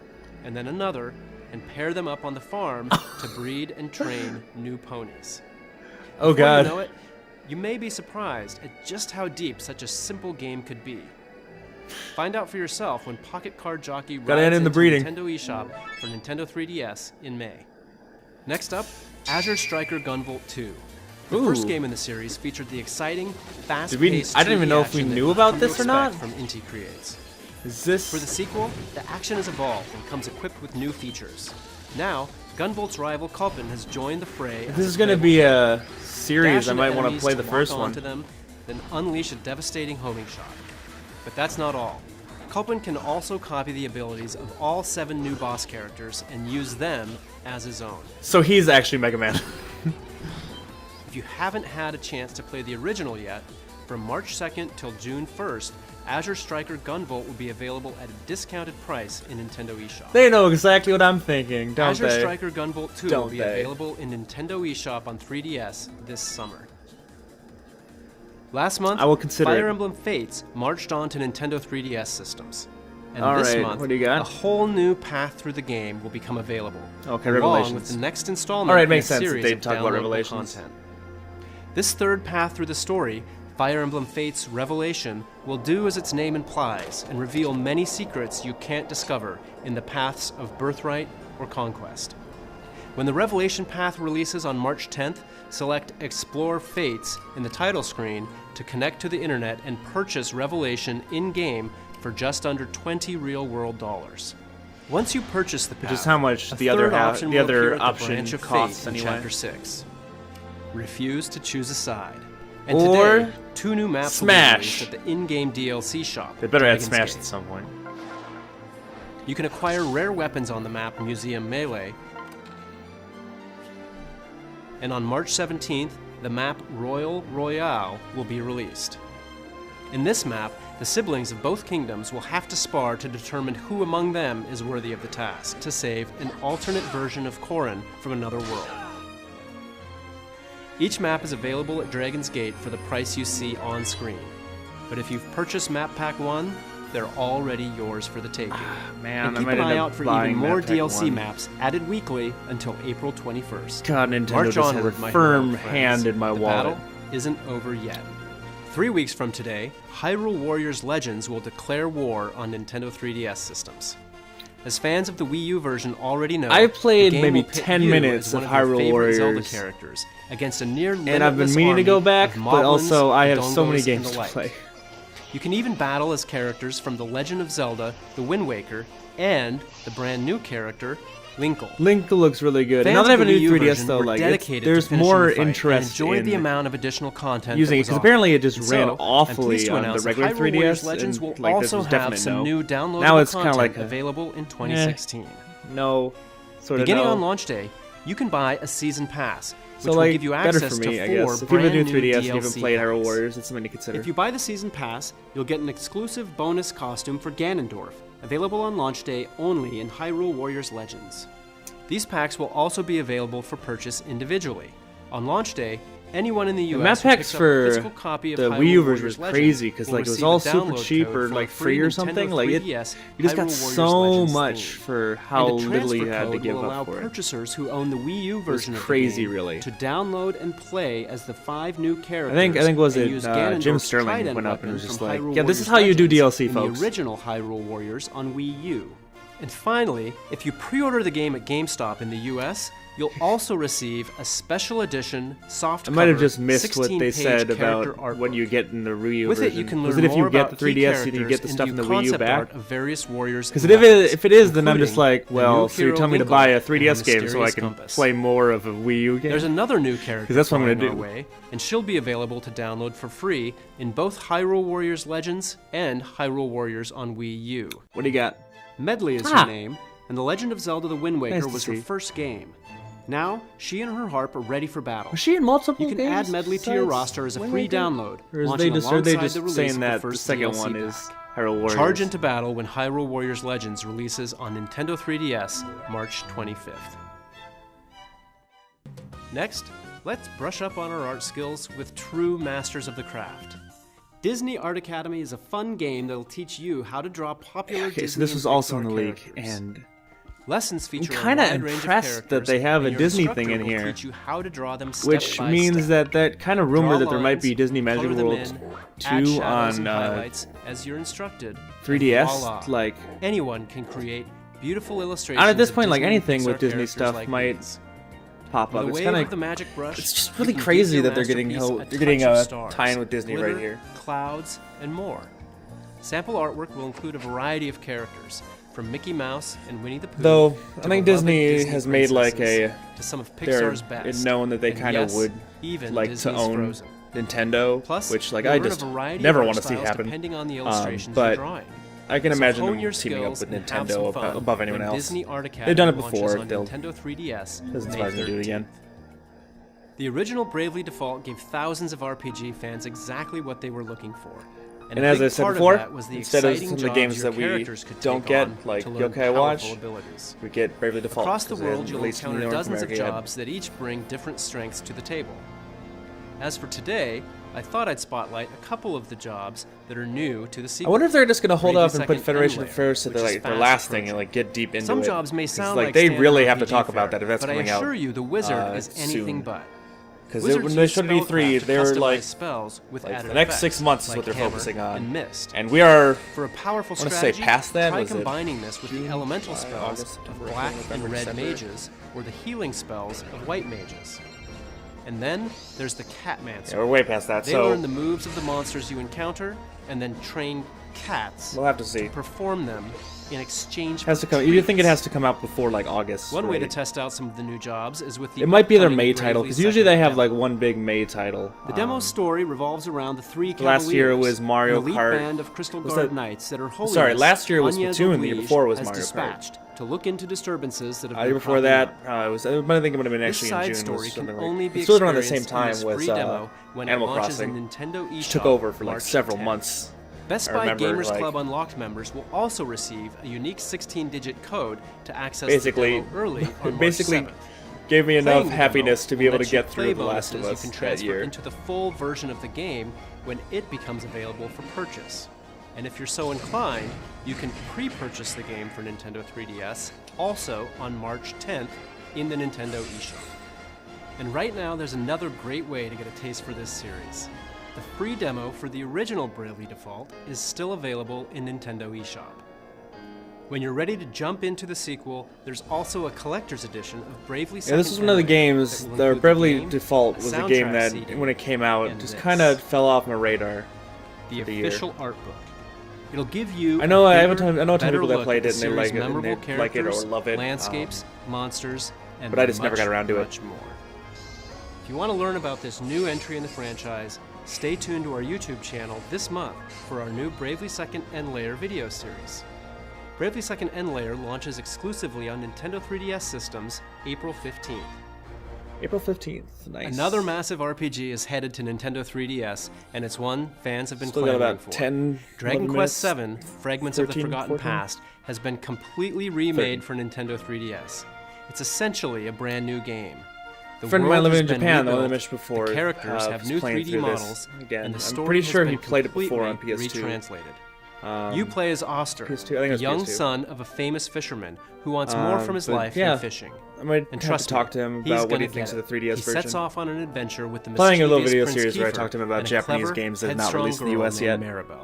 Speaker 2: and then another, and pair them up on the farm to breed and train new ponies.
Speaker 1: Oh
Speaker 2: Before
Speaker 1: god.
Speaker 2: you know it, you may be surprised at just how deep such a simple game could be. Find out for yourself when Pocket Card Jockey
Speaker 1: Gotta
Speaker 2: rides
Speaker 1: end in the
Speaker 2: into
Speaker 1: breeding.
Speaker 2: Nintendo eShop for Nintendo 3DS in May. Next up, Azure Striker Gunvolt 2. The first
Speaker 1: Ooh.
Speaker 2: game in the series featured the exciting,
Speaker 1: I didn't
Speaker 2: fast-paced
Speaker 1: even
Speaker 2: 2D
Speaker 1: know if we
Speaker 2: action that
Speaker 1: knew
Speaker 2: you've
Speaker 1: about
Speaker 2: come to
Speaker 1: this or not.
Speaker 2: expect from Inti Creates.
Speaker 1: Is this...
Speaker 2: For the sequel, the action has evolved and comes equipped with new features. Now, Gunvolt's rival Culpin has joined the fray.
Speaker 1: If
Speaker 2: as
Speaker 1: this
Speaker 2: a
Speaker 1: is gonna
Speaker 2: playable
Speaker 1: be
Speaker 2: character.
Speaker 1: a series,
Speaker 2: Dash
Speaker 1: I
Speaker 2: into
Speaker 1: might want to
Speaker 2: enemies
Speaker 1: play the
Speaker 2: lock
Speaker 1: first one.
Speaker 2: onto them, then unleash a devastating homing shot. But that's not all. Culpin can also copy the abilities of all 7 new boss characters and use them as his own.
Speaker 1: So he's actually Mega Man.
Speaker 2: If you haven't had a chance to play the original yet, from March 2nd till June 1st, Azure Striker Gunvolt will be available at a discounted price in Nintendo eShop.
Speaker 1: They know exactly what I'm thinking, don't
Speaker 2: Azure
Speaker 1: they?
Speaker 2: Striker Gunvolt 2 will
Speaker 1: Don't
Speaker 2: be
Speaker 1: they?
Speaker 2: available in Nintendo eShop on 3DS this summer. Last month,
Speaker 1: I will consider
Speaker 2: Fire
Speaker 1: it.
Speaker 2: Emblem Fates marched on to Nintendo 3DS systems. And
Speaker 1: All
Speaker 2: this
Speaker 1: right,
Speaker 2: month,
Speaker 1: what do you got?
Speaker 2: a whole new path through the game will become available.
Speaker 1: Okay,
Speaker 2: along
Speaker 1: Revelations.
Speaker 2: with the next installment
Speaker 1: All right,
Speaker 2: in
Speaker 1: makes
Speaker 2: a
Speaker 1: sense that
Speaker 2: series
Speaker 1: they'd
Speaker 2: of
Speaker 1: talk about
Speaker 2: downloadable
Speaker 1: Revelations.
Speaker 2: content. This third path through the story, Fire Emblem Fates Revelation, will do as its name implies and reveal many secrets you can't discover in the paths of Birthright or Conquest. When the Revelation path releases on March 10th, select Explore Fates in the title screen to connect to the internet and purchase Revelation in-game for just under 20 real-world dollars. Once you purchase the path,
Speaker 1: Which is how much
Speaker 2: a
Speaker 1: the other
Speaker 2: third option
Speaker 1: the
Speaker 2: will
Speaker 1: other
Speaker 2: appear at the
Speaker 1: option
Speaker 2: branch of
Speaker 1: costs
Speaker 2: Fate in
Speaker 1: anyway.
Speaker 2: Chapter 6. Refuse to choose a side. And
Speaker 1: Or
Speaker 2: today, 2 new maps
Speaker 1: Smash.
Speaker 2: will be released at the in-game DLC shop.
Speaker 1: They better add
Speaker 2: Dragon's
Speaker 1: Smash
Speaker 2: Gate.
Speaker 1: at some point.
Speaker 2: You can acquire rare weapons on the map Museum Melee. And on March 17th, the map Royal Royale will be released. In this map, the siblings of both kingdoms will have to spar to determine who among them is worthy of the task to save an alternate version of Corrin from another world. Each map is available at Dragon's Gate for the price you see on screen. But if you've purchased Map Pack 1, they're already yours for the taking.
Speaker 1: Man,
Speaker 2: And
Speaker 1: I
Speaker 2: keep
Speaker 1: might
Speaker 2: an
Speaker 1: end
Speaker 2: eye
Speaker 1: up
Speaker 2: out for
Speaker 1: buying
Speaker 2: even more
Speaker 1: Map Pack
Speaker 2: DLC
Speaker 1: 1.
Speaker 2: maps added weekly until April 21st.
Speaker 1: God, Nintendo
Speaker 2: March
Speaker 1: just has a
Speaker 2: onward, my
Speaker 1: firm
Speaker 2: heroic friends.
Speaker 1: hand in my
Speaker 2: the
Speaker 1: wallet.
Speaker 2: battle isn't over yet. 3 weeks from today, Hyrule Warriors Legends will declare war on Nintendo 3DS systems. As fans of the Wii U version already know,
Speaker 1: I played
Speaker 2: the game
Speaker 1: maybe
Speaker 2: will pit
Speaker 1: 10
Speaker 2: you
Speaker 1: minutes
Speaker 2: as one
Speaker 1: of
Speaker 2: your
Speaker 1: Hyrule
Speaker 2: favorite Zelda
Speaker 1: Warriors.
Speaker 2: characters against a near
Speaker 1: And I've been
Speaker 2: limitless
Speaker 1: meaning to go
Speaker 2: army
Speaker 1: back,
Speaker 2: of
Speaker 1: but also
Speaker 2: moblins,
Speaker 1: I have so many
Speaker 2: dongos,
Speaker 1: games
Speaker 2: and
Speaker 1: to
Speaker 2: the like.
Speaker 1: play.
Speaker 2: You can even battle as characters from The Legend of Zelda, The Wind Waker, and the brand new character, Linkle.
Speaker 1: Link looks really good.
Speaker 2: Fans
Speaker 1: Now that I have
Speaker 2: of
Speaker 1: a
Speaker 2: the
Speaker 1: new
Speaker 2: Wii U
Speaker 1: 3DS
Speaker 2: version
Speaker 1: though,
Speaker 2: were
Speaker 1: like
Speaker 2: dedicated to
Speaker 1: there's
Speaker 2: finishing
Speaker 1: more
Speaker 2: the fight and
Speaker 1: interest
Speaker 2: enjoyed the
Speaker 1: in
Speaker 2: amount of additional content
Speaker 1: using it
Speaker 2: that was
Speaker 1: because apparently it just
Speaker 2: offered.
Speaker 1: ran
Speaker 2: So, I'm
Speaker 1: awfully
Speaker 2: pleased to
Speaker 1: on the
Speaker 2: announce that
Speaker 1: regular
Speaker 2: Hyrule Warriors
Speaker 1: 3DS.
Speaker 2: Legends
Speaker 1: And
Speaker 2: will
Speaker 1: like this
Speaker 2: also
Speaker 1: was
Speaker 2: have
Speaker 1: definitely
Speaker 2: some
Speaker 1: no.
Speaker 2: new downloadable
Speaker 1: Now it's kinda
Speaker 2: content
Speaker 1: like a-
Speaker 2: available in 2016.
Speaker 1: no sort of
Speaker 2: Beginning
Speaker 1: no.
Speaker 2: on launch day, you can buy a season pass, which
Speaker 1: So
Speaker 2: will
Speaker 1: like
Speaker 2: give you
Speaker 1: better
Speaker 2: access
Speaker 1: for me,
Speaker 2: to
Speaker 1: I
Speaker 2: 4
Speaker 1: guess. If you have a
Speaker 2: brand
Speaker 1: new
Speaker 2: new
Speaker 1: 3DS and you
Speaker 2: DLC
Speaker 1: haven't played Hyrule
Speaker 2: packs.
Speaker 1: Warriors, it's something to consider.
Speaker 2: If you buy the season pass, you'll get an exclusive bonus costume for Ganondorf, available on launch day only in Hyrule Warriors Legends. These packs will also be available for purchase individually. On launch day, anyone in the
Speaker 1: The
Speaker 2: US
Speaker 1: map
Speaker 2: who
Speaker 1: packs
Speaker 2: picks up a
Speaker 1: for
Speaker 2: physical copy of
Speaker 1: the
Speaker 2: Hyrule
Speaker 1: Wii U version
Speaker 2: Warriors
Speaker 1: was
Speaker 2: Legends
Speaker 1: crazy because
Speaker 2: will
Speaker 1: like it was
Speaker 2: receive
Speaker 1: all
Speaker 2: a
Speaker 1: super
Speaker 2: download
Speaker 1: cheap
Speaker 2: code
Speaker 1: or
Speaker 2: for
Speaker 1: like
Speaker 2: a
Speaker 1: free or
Speaker 2: Nintendo
Speaker 1: something. Like it,
Speaker 2: 3DS
Speaker 1: you just got
Speaker 2: Hyrule Warriors
Speaker 1: so
Speaker 2: Legends
Speaker 1: much
Speaker 2: theme.
Speaker 1: for how
Speaker 2: And a
Speaker 1: little you
Speaker 2: transfer
Speaker 1: had to
Speaker 2: code
Speaker 1: give
Speaker 2: will allow
Speaker 1: up for it.
Speaker 2: purchasers who own the Wii U version of
Speaker 1: crazy,
Speaker 2: the game
Speaker 1: really.
Speaker 2: to download and play as the 5 new characters.
Speaker 1: I think was
Speaker 2: and
Speaker 1: it
Speaker 2: use
Speaker 1: Jim
Speaker 2: Ganondorf's
Speaker 1: Sterling
Speaker 2: trident
Speaker 1: went up and
Speaker 2: weapon
Speaker 1: was just
Speaker 2: from
Speaker 1: like,
Speaker 2: Hyrule
Speaker 1: yeah, this is
Speaker 2: Warriors
Speaker 1: how you do
Speaker 2: Legends
Speaker 1: DLC,
Speaker 2: in
Speaker 1: folks.
Speaker 2: the original Hyrule Warriors on Wii U. And finally, if you pre-order the game at GameStop in the US, you'll also receive a special edition soft
Speaker 1: I might have
Speaker 2: cover,
Speaker 1: just missed what they
Speaker 2: 16-page
Speaker 1: said
Speaker 2: character
Speaker 1: about
Speaker 2: art
Speaker 1: what
Speaker 2: book.
Speaker 1: you get in the Wii U
Speaker 2: With
Speaker 1: version.
Speaker 2: it, you can
Speaker 1: Was
Speaker 2: learn
Speaker 1: it if
Speaker 2: more
Speaker 1: you get
Speaker 2: about
Speaker 1: the 3DS, you
Speaker 2: key
Speaker 1: can get the
Speaker 2: characters
Speaker 1: stuff
Speaker 2: and
Speaker 1: in the
Speaker 2: view
Speaker 1: Wii U
Speaker 2: concept
Speaker 1: back?
Speaker 2: art of various warriors.
Speaker 1: Because
Speaker 2: and
Speaker 1: if
Speaker 2: weapons,
Speaker 1: it is, then I'm just
Speaker 2: including
Speaker 1: like,
Speaker 2: the
Speaker 1: well,
Speaker 2: new
Speaker 1: so you're
Speaker 2: hero
Speaker 1: telling me to
Speaker 2: Linkle
Speaker 1: buy a
Speaker 2: and the
Speaker 1: 3DS game so I
Speaker 2: mysterious
Speaker 1: can
Speaker 2: compass.
Speaker 1: play more of a Wii U game?
Speaker 2: There's another new character
Speaker 1: 'Cause that's what I'm gonna
Speaker 2: flying
Speaker 1: do.
Speaker 2: our way, and she'll be available to download for free in both Hyrule Warriors Legends and Hyrule Warriors on Wii U.
Speaker 1: What do you got?
Speaker 2: Medley is
Speaker 1: Ah.
Speaker 2: her name, and The Legend of Zelda: The Wind Waker
Speaker 1: Nice to
Speaker 2: was her
Speaker 1: see.
Speaker 2: first game. Now, she and her harp are ready for battle.
Speaker 1: Was she in multiple
Speaker 2: You can
Speaker 1: games
Speaker 2: add Medley to your
Speaker 1: besides
Speaker 2: roster as a
Speaker 1: Wind
Speaker 2: free
Speaker 1: Waker?
Speaker 2: download,
Speaker 1: Or is
Speaker 2: launching
Speaker 1: they
Speaker 2: alongside the
Speaker 1: just
Speaker 2: release
Speaker 1: saying
Speaker 2: of the
Speaker 1: that the
Speaker 2: first
Speaker 1: second
Speaker 2: DLC
Speaker 1: one
Speaker 2: pack.
Speaker 1: is Hyrule Warriors?
Speaker 2: Charge into battle when Hyrule Warriors Legends releases on Nintendo 3DS, March 25th. Next, let's brush up on our art skills with true masters of the craft. Disney Art Academy is a fun game that'll teach you how to draw popular
Speaker 1: Okay, so
Speaker 2: Disney
Speaker 1: this
Speaker 2: and
Speaker 1: was also in
Speaker 2: Pixar
Speaker 1: the league,
Speaker 2: characters.
Speaker 1: and
Speaker 2: Lessons feature
Speaker 1: I'm kinda
Speaker 2: a wide range of
Speaker 1: impressed that
Speaker 2: characters,
Speaker 1: they have
Speaker 2: and
Speaker 1: a
Speaker 2: your
Speaker 1: Disney
Speaker 2: instructor
Speaker 1: thing in
Speaker 2: will
Speaker 1: here,
Speaker 2: teach you how to draw them step
Speaker 1: which
Speaker 2: by
Speaker 1: means
Speaker 2: step.
Speaker 1: that kind of rumor
Speaker 2: Draw
Speaker 1: that there might be
Speaker 2: lines,
Speaker 1: Disney Magic
Speaker 2: color them
Speaker 1: World
Speaker 2: in, add
Speaker 1: 2
Speaker 2: shadows and
Speaker 1: on
Speaker 2: highlights as you're instructed. and
Speaker 1: 3DS.
Speaker 2: voila.
Speaker 1: Like,
Speaker 2: Anyone can create beautiful illustrations.
Speaker 1: and at this
Speaker 2: of
Speaker 1: point, like
Speaker 2: Disney and
Speaker 1: anything with
Speaker 2: Pixar
Speaker 1: Disney
Speaker 2: characters
Speaker 1: stuff
Speaker 2: like
Speaker 1: might
Speaker 2: these.
Speaker 1: pop
Speaker 2: With
Speaker 1: up.
Speaker 2: a
Speaker 1: It's
Speaker 2: wave
Speaker 1: kind
Speaker 2: of the
Speaker 1: of
Speaker 2: magic brush,
Speaker 1: it's just
Speaker 2: you
Speaker 1: really
Speaker 2: can give
Speaker 1: crazy
Speaker 2: your
Speaker 1: that they're getting
Speaker 2: masterpiece
Speaker 1: they're getting
Speaker 2: touch of
Speaker 1: a
Speaker 2: stars,
Speaker 1: tie-in with Disney
Speaker 2: glitter,
Speaker 1: right here.
Speaker 2: Clouds, and more. Sample artwork will include a variety of characters, from Mickey Mouse and Winnie the Pooh.
Speaker 1: Though,
Speaker 2: to
Speaker 1: I think
Speaker 2: beloved
Speaker 1: Disney has made like
Speaker 2: princesses,
Speaker 1: a
Speaker 2: to some of
Speaker 1: they're
Speaker 2: Pixar's best.
Speaker 1: known that they
Speaker 2: and
Speaker 1: kind of
Speaker 2: yes,
Speaker 1: would
Speaker 2: even
Speaker 1: like
Speaker 2: Disney's
Speaker 1: to own
Speaker 2: Frozen.
Speaker 1: Nintendo,
Speaker 2: Plus,
Speaker 1: which like
Speaker 2: you'll
Speaker 1: I
Speaker 2: learn a
Speaker 1: just
Speaker 2: variety
Speaker 1: never
Speaker 2: of
Speaker 1: want
Speaker 2: art
Speaker 1: to see
Speaker 2: styles
Speaker 1: happen.
Speaker 2: depending on the illustrations
Speaker 1: but
Speaker 2: you're drawing.
Speaker 1: I can
Speaker 2: So
Speaker 1: imagine
Speaker 2: hone
Speaker 1: them
Speaker 2: your
Speaker 1: teaming up
Speaker 2: skills
Speaker 1: with
Speaker 2: and have
Speaker 1: Nintendo
Speaker 2: some fun
Speaker 1: above anyone
Speaker 2: when
Speaker 1: else.
Speaker 2: Disney Art Academy
Speaker 1: They've done it
Speaker 2: launches
Speaker 1: before.
Speaker 2: on
Speaker 1: They'll
Speaker 2: Nintendo 3DS.
Speaker 1: doesn't
Speaker 2: May
Speaker 1: surprise me to do it
Speaker 2: 13th.
Speaker 1: again.
Speaker 2: The original Bravely Default gave thousands of RPG fans exactly what they were looking for.
Speaker 1: And
Speaker 2: a
Speaker 1: as
Speaker 2: big
Speaker 1: I said
Speaker 2: part of
Speaker 1: before,
Speaker 2: that was the
Speaker 1: instead of
Speaker 2: exciting
Speaker 1: some of the
Speaker 2: jobs
Speaker 1: games
Speaker 2: your
Speaker 1: that we
Speaker 2: characters could
Speaker 1: don't
Speaker 2: take
Speaker 1: get,
Speaker 2: on
Speaker 1: like
Speaker 2: to learn
Speaker 1: Yokai Watch,
Speaker 2: powerful abilities.
Speaker 1: we get Bravely Default.
Speaker 2: Across the
Speaker 1: 'cause they
Speaker 2: world, you'll
Speaker 1: released in
Speaker 2: encounter
Speaker 1: North
Speaker 2: dozens of
Speaker 1: America yet.
Speaker 2: jobs that each bring different strengths to the table. As for today, I thought I'd spotlight a couple of the jobs that are new to the
Speaker 1: I
Speaker 2: sequel.
Speaker 1: wonder if they're just gonna hold
Speaker 2: Bravely
Speaker 1: up and put
Speaker 2: Second
Speaker 1: Federation
Speaker 2: End Layer,
Speaker 1: first, so
Speaker 2: which
Speaker 1: they're
Speaker 2: is
Speaker 1: like their
Speaker 2: fast
Speaker 1: last thing and
Speaker 2: approaching.
Speaker 1: like get deep into
Speaker 2: Some
Speaker 1: it.
Speaker 2: jobs may
Speaker 1: 'Cause,
Speaker 2: sound
Speaker 1: like
Speaker 2: like
Speaker 1: they
Speaker 2: standard
Speaker 1: really have to
Speaker 2: RPG
Speaker 1: talk about
Speaker 2: fare,
Speaker 1: that if that's
Speaker 2: but I
Speaker 1: coming out.
Speaker 2: assure you, the wizard is anything
Speaker 1: soon.
Speaker 2: but.
Speaker 1: Because
Speaker 2: Wizards
Speaker 1: when they
Speaker 2: use
Speaker 1: showed E3,
Speaker 2: spellcraft to
Speaker 1: they were
Speaker 2: customize
Speaker 1: like,
Speaker 2: spells with
Speaker 1: like
Speaker 2: added
Speaker 1: the next
Speaker 2: effects,
Speaker 1: 6 months is
Speaker 2: like
Speaker 1: what they're
Speaker 2: Hammer
Speaker 1: focusing on.
Speaker 2: and Mist.
Speaker 1: and we are
Speaker 2: For a powerful
Speaker 1: I wanna say
Speaker 2: strategy,
Speaker 1: past that,
Speaker 2: try
Speaker 1: was it
Speaker 2: combining this with the
Speaker 1: June,
Speaker 2: elemental
Speaker 1: July,
Speaker 2: spells
Speaker 1: August, September,
Speaker 2: of black
Speaker 1: October,
Speaker 2: and red
Speaker 1: December.
Speaker 2: mages, or the healing spells of white mages. And then there's the Catmancer.
Speaker 1: yeah, we're way past that.
Speaker 2: They
Speaker 1: So
Speaker 2: learn the moves of the monsters you encounter, and then train cats
Speaker 1: we'll have to see.
Speaker 2: to perform them in exchange
Speaker 1: Has to
Speaker 2: for
Speaker 1: come. You think it
Speaker 2: treats.
Speaker 1: has to come out before like August?
Speaker 2: One way to
Speaker 1: right?
Speaker 2: test out some of the new jobs is with the
Speaker 1: It might be their
Speaker 2: upcoming
Speaker 1: May title
Speaker 2: Bravely
Speaker 1: because usually they
Speaker 2: Second
Speaker 1: have
Speaker 2: demo.
Speaker 1: like one big May title.
Speaker 2: The demo's story revolves around the three
Speaker 1: last year
Speaker 2: Cavaliers,
Speaker 1: was Mario
Speaker 2: an elite
Speaker 1: Kart-
Speaker 2: band of Crystal
Speaker 1: was
Speaker 2: Guard
Speaker 1: that-
Speaker 2: Knights that are holiness,
Speaker 1: Sorry, last year was
Speaker 2: Anya
Speaker 1: Splatoon, the year
Speaker 2: Oblige
Speaker 1: before was
Speaker 2: has
Speaker 1: Mario Kart.
Speaker 2: dispatched to look into disturbances that have
Speaker 1: The year
Speaker 2: been
Speaker 1: before
Speaker 2: popping
Speaker 1: that,
Speaker 2: up.
Speaker 1: it was. I think it would have been
Speaker 2: This
Speaker 1: actually in
Speaker 2: side
Speaker 1: June.
Speaker 2: story
Speaker 1: Was
Speaker 2: can
Speaker 1: something
Speaker 2: only
Speaker 1: like,
Speaker 2: be
Speaker 1: it's still around the same
Speaker 2: experienced in
Speaker 1: time
Speaker 2: this
Speaker 1: was
Speaker 2: free demo when it
Speaker 1: Animal
Speaker 2: launches
Speaker 1: Crossing,
Speaker 2: in Nintendo eShop
Speaker 1: which took over for like
Speaker 2: March
Speaker 1: several
Speaker 2: 10th.
Speaker 1: months.
Speaker 2: Best
Speaker 1: I
Speaker 2: Buy
Speaker 1: remember,
Speaker 2: Gamers
Speaker 1: like-
Speaker 2: Club Unlocked members will also receive a unique 16-digit code to access
Speaker 1: Basically-
Speaker 2: the demo early on
Speaker 1: basically
Speaker 2: March 7th.
Speaker 1: Gave me
Speaker 2: Playing
Speaker 1: enough
Speaker 2: the demo
Speaker 1: happiness to be
Speaker 2: will
Speaker 1: able to
Speaker 2: let you
Speaker 1: get
Speaker 2: play
Speaker 1: through The Last of
Speaker 2: bonuses
Speaker 1: Us
Speaker 2: you can
Speaker 1: that
Speaker 2: transfer
Speaker 1: year.
Speaker 2: into the full version of the game when it becomes available for purchase. And if you're so inclined, you can pre-purchase the game for Nintendo 3DS also on March 10th in the Nintendo eShop. And right now, there's another great way to get a taste for this series. The free demo for the original Bravely Default is still available in Nintendo eShop. When you're ready to jump into the sequel, there's also a collector's edition of Bravely
Speaker 1: Yeah,
Speaker 2: Second
Speaker 1: this is one of the
Speaker 2: End Layer
Speaker 1: games.
Speaker 2: that will
Speaker 1: The
Speaker 2: include
Speaker 1: Bravely
Speaker 2: game,
Speaker 1: Default was a game
Speaker 2: soundtrack
Speaker 1: that,
Speaker 2: CD,
Speaker 1: when it came out,
Speaker 2: and
Speaker 1: just
Speaker 2: this.
Speaker 1: kind of fell off my radar.
Speaker 2: the
Speaker 1: for the year.
Speaker 2: official art book. It'll give you
Speaker 1: I know.
Speaker 2: a
Speaker 1: I have a
Speaker 2: bigger,
Speaker 1: ton. I know a ton of
Speaker 2: better
Speaker 1: people that
Speaker 2: look
Speaker 1: played
Speaker 2: at
Speaker 1: it
Speaker 2: the
Speaker 1: and they
Speaker 2: series'
Speaker 1: like it, and
Speaker 2: memorable
Speaker 1: they like it or
Speaker 2: characters,
Speaker 1: love it.
Speaker 2: landscapes, monsters, and
Speaker 1: but I just never
Speaker 2: much,
Speaker 1: got around to it.
Speaker 2: much more. If you want to learn about this new entry in the franchise, stay tuned to our YouTube channel this month for our new Bravely Second End Layer video series. Bravely Second End Layer launches exclusively on Nintendo 3DS systems April 15th.
Speaker 1: April 15th. Nice.
Speaker 2: Another massive RPG is headed to Nintendo 3DS, and it's one fans have been
Speaker 1: Still got
Speaker 2: clamoring
Speaker 1: about
Speaker 2: for.
Speaker 1: 10,
Speaker 2: Dragon
Speaker 1: 11
Speaker 2: Quest
Speaker 1: minutes.
Speaker 2: VII, Fragments of the
Speaker 1: 13,
Speaker 2: Forgotten
Speaker 1: 14?
Speaker 2: Past, has been completely remade for Nintendo 3DS. It's essentially a brand new game. The
Speaker 1: A friend of mine
Speaker 2: world
Speaker 1: living in
Speaker 2: has been
Speaker 1: Japan, the one I
Speaker 2: rebuilt,
Speaker 1: mentioned before,
Speaker 2: the characters have
Speaker 1: was
Speaker 2: new
Speaker 1: playing
Speaker 2: 3D
Speaker 1: through this
Speaker 2: models,
Speaker 1: again.
Speaker 2: and the
Speaker 1: I'm
Speaker 2: story
Speaker 1: pretty
Speaker 2: has
Speaker 1: sure
Speaker 2: been
Speaker 1: he played it before on
Speaker 2: completely
Speaker 1: PS2.
Speaker 2: retranslated.
Speaker 1: Um,
Speaker 2: You play as Oster,
Speaker 1: PS2, I think it
Speaker 2: a
Speaker 1: was
Speaker 2: young
Speaker 1: PS2.
Speaker 2: son of a famous fisherman who wants more from his
Speaker 1: but
Speaker 2: life
Speaker 1: yeah.
Speaker 2: than fishing.
Speaker 1: I might
Speaker 2: And
Speaker 1: have
Speaker 2: trust
Speaker 1: to talk
Speaker 2: me,
Speaker 1: to him
Speaker 2: he's
Speaker 1: about what
Speaker 2: gonna
Speaker 1: he thinks
Speaker 2: get
Speaker 1: of the
Speaker 2: it.
Speaker 1: 3DS
Speaker 2: He
Speaker 1: version.
Speaker 2: sets off on an adventure with the
Speaker 1: Playing a little
Speaker 2: mischievous
Speaker 1: video
Speaker 2: Prince
Speaker 1: series where I
Speaker 2: Kiefer
Speaker 1: talked to him about
Speaker 2: and a
Speaker 1: Japanese
Speaker 2: clever,
Speaker 1: games that have not
Speaker 2: headstrong
Speaker 1: released in the
Speaker 2: girl
Speaker 1: US
Speaker 2: named
Speaker 1: yet.
Speaker 2: Maribel.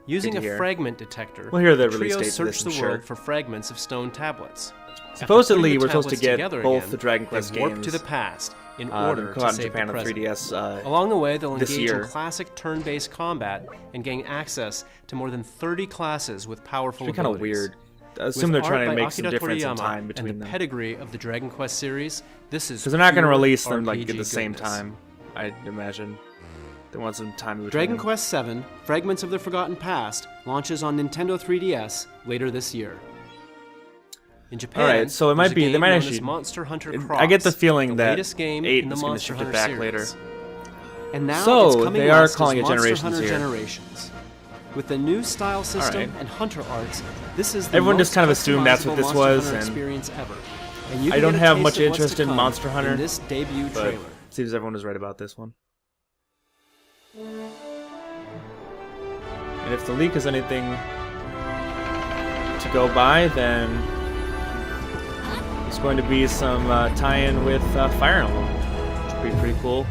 Speaker 2: Using
Speaker 1: to
Speaker 2: a
Speaker 1: hear.
Speaker 2: fragment detector,
Speaker 1: We'll hear the
Speaker 2: the
Speaker 1: release
Speaker 2: trio
Speaker 1: date for this,
Speaker 2: searched
Speaker 1: I'm
Speaker 2: the
Speaker 1: sure.
Speaker 2: world for fragments of stone tablets. After
Speaker 1: Supposedly,
Speaker 2: putting the
Speaker 1: we're supposed to
Speaker 2: tablets
Speaker 1: get
Speaker 2: together
Speaker 1: both
Speaker 2: again,
Speaker 1: the Dragon Quest
Speaker 2: they've warped
Speaker 1: games.
Speaker 2: to the past in
Speaker 1: They'll
Speaker 2: order
Speaker 1: come
Speaker 2: to
Speaker 1: out in
Speaker 2: save
Speaker 1: Japan
Speaker 2: the
Speaker 1: on
Speaker 2: present.
Speaker 1: 3DS.
Speaker 2: Along the way, they'll
Speaker 1: this
Speaker 2: engage in
Speaker 1: year.
Speaker 2: classic turn-based combat and gain access to more than 30 classes with powerful
Speaker 1: It's kind of
Speaker 2: abilities.
Speaker 1: weird. I assume they're
Speaker 2: With
Speaker 1: trying
Speaker 2: art
Speaker 1: to
Speaker 2: by
Speaker 1: make some
Speaker 2: Akira
Speaker 1: difference in
Speaker 2: Toriyama
Speaker 1: time
Speaker 2: and
Speaker 1: between
Speaker 2: the
Speaker 1: them.
Speaker 2: pedigree of the Dragon Quest series, this is
Speaker 1: Because they're not going to
Speaker 2: pure
Speaker 1: release them like
Speaker 2: RPG
Speaker 1: at the same
Speaker 2: goodness.
Speaker 1: time, I'd imagine. They want some time in between.
Speaker 2: Dragon Quest VII, Fragments of the Forgotten Past, launches on Nintendo 3DS later this year. In Japan,
Speaker 1: Alright, so it might
Speaker 2: there's a
Speaker 1: be- they
Speaker 2: game
Speaker 1: might
Speaker 2: known
Speaker 1: actually-
Speaker 2: as Monster Hunter
Speaker 1: it-
Speaker 2: Cross,
Speaker 1: I get the feeling
Speaker 2: the
Speaker 1: that
Speaker 2: latest game
Speaker 1: 8
Speaker 2: in the
Speaker 1: is gonna
Speaker 2: Monster
Speaker 1: shift it
Speaker 2: Hunter
Speaker 1: back
Speaker 2: series.
Speaker 1: later.
Speaker 2: And now
Speaker 1: So,
Speaker 2: it's coming
Speaker 1: they are
Speaker 2: west
Speaker 1: calling
Speaker 2: as
Speaker 1: it
Speaker 2: Monster
Speaker 1: Generations
Speaker 2: Hunter
Speaker 1: here.
Speaker 2: Generations. With the new style system
Speaker 1: Alright.
Speaker 2: and hunter arts, this is the
Speaker 1: Everyone
Speaker 2: most
Speaker 1: just kind of assumed that's what
Speaker 2: customizable
Speaker 1: this
Speaker 2: Monster
Speaker 1: was,
Speaker 2: Hunter
Speaker 1: and
Speaker 2: experience ever. And you
Speaker 1: I
Speaker 2: can
Speaker 1: don't
Speaker 2: get a
Speaker 1: have
Speaker 2: taste
Speaker 1: much
Speaker 2: of what's
Speaker 1: interest
Speaker 2: to
Speaker 1: in
Speaker 2: come
Speaker 1: Monster Hunter,
Speaker 2: in this debut
Speaker 1: but
Speaker 2: trailer.
Speaker 1: seems everyone was right about this one. And if the leak is anything to go by, then there's going to be some tie-in with Fire Emblem, which would be pretty cool.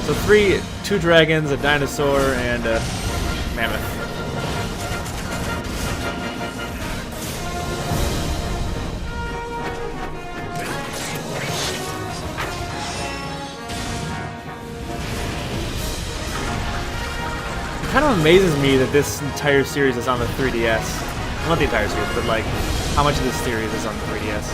Speaker 1: So two dragons, a dinosaur, and a mammoth. It kind of amazes me that this entire series is on the 3DS. Well, not the entire series, but like how much of this series is on the 3DS.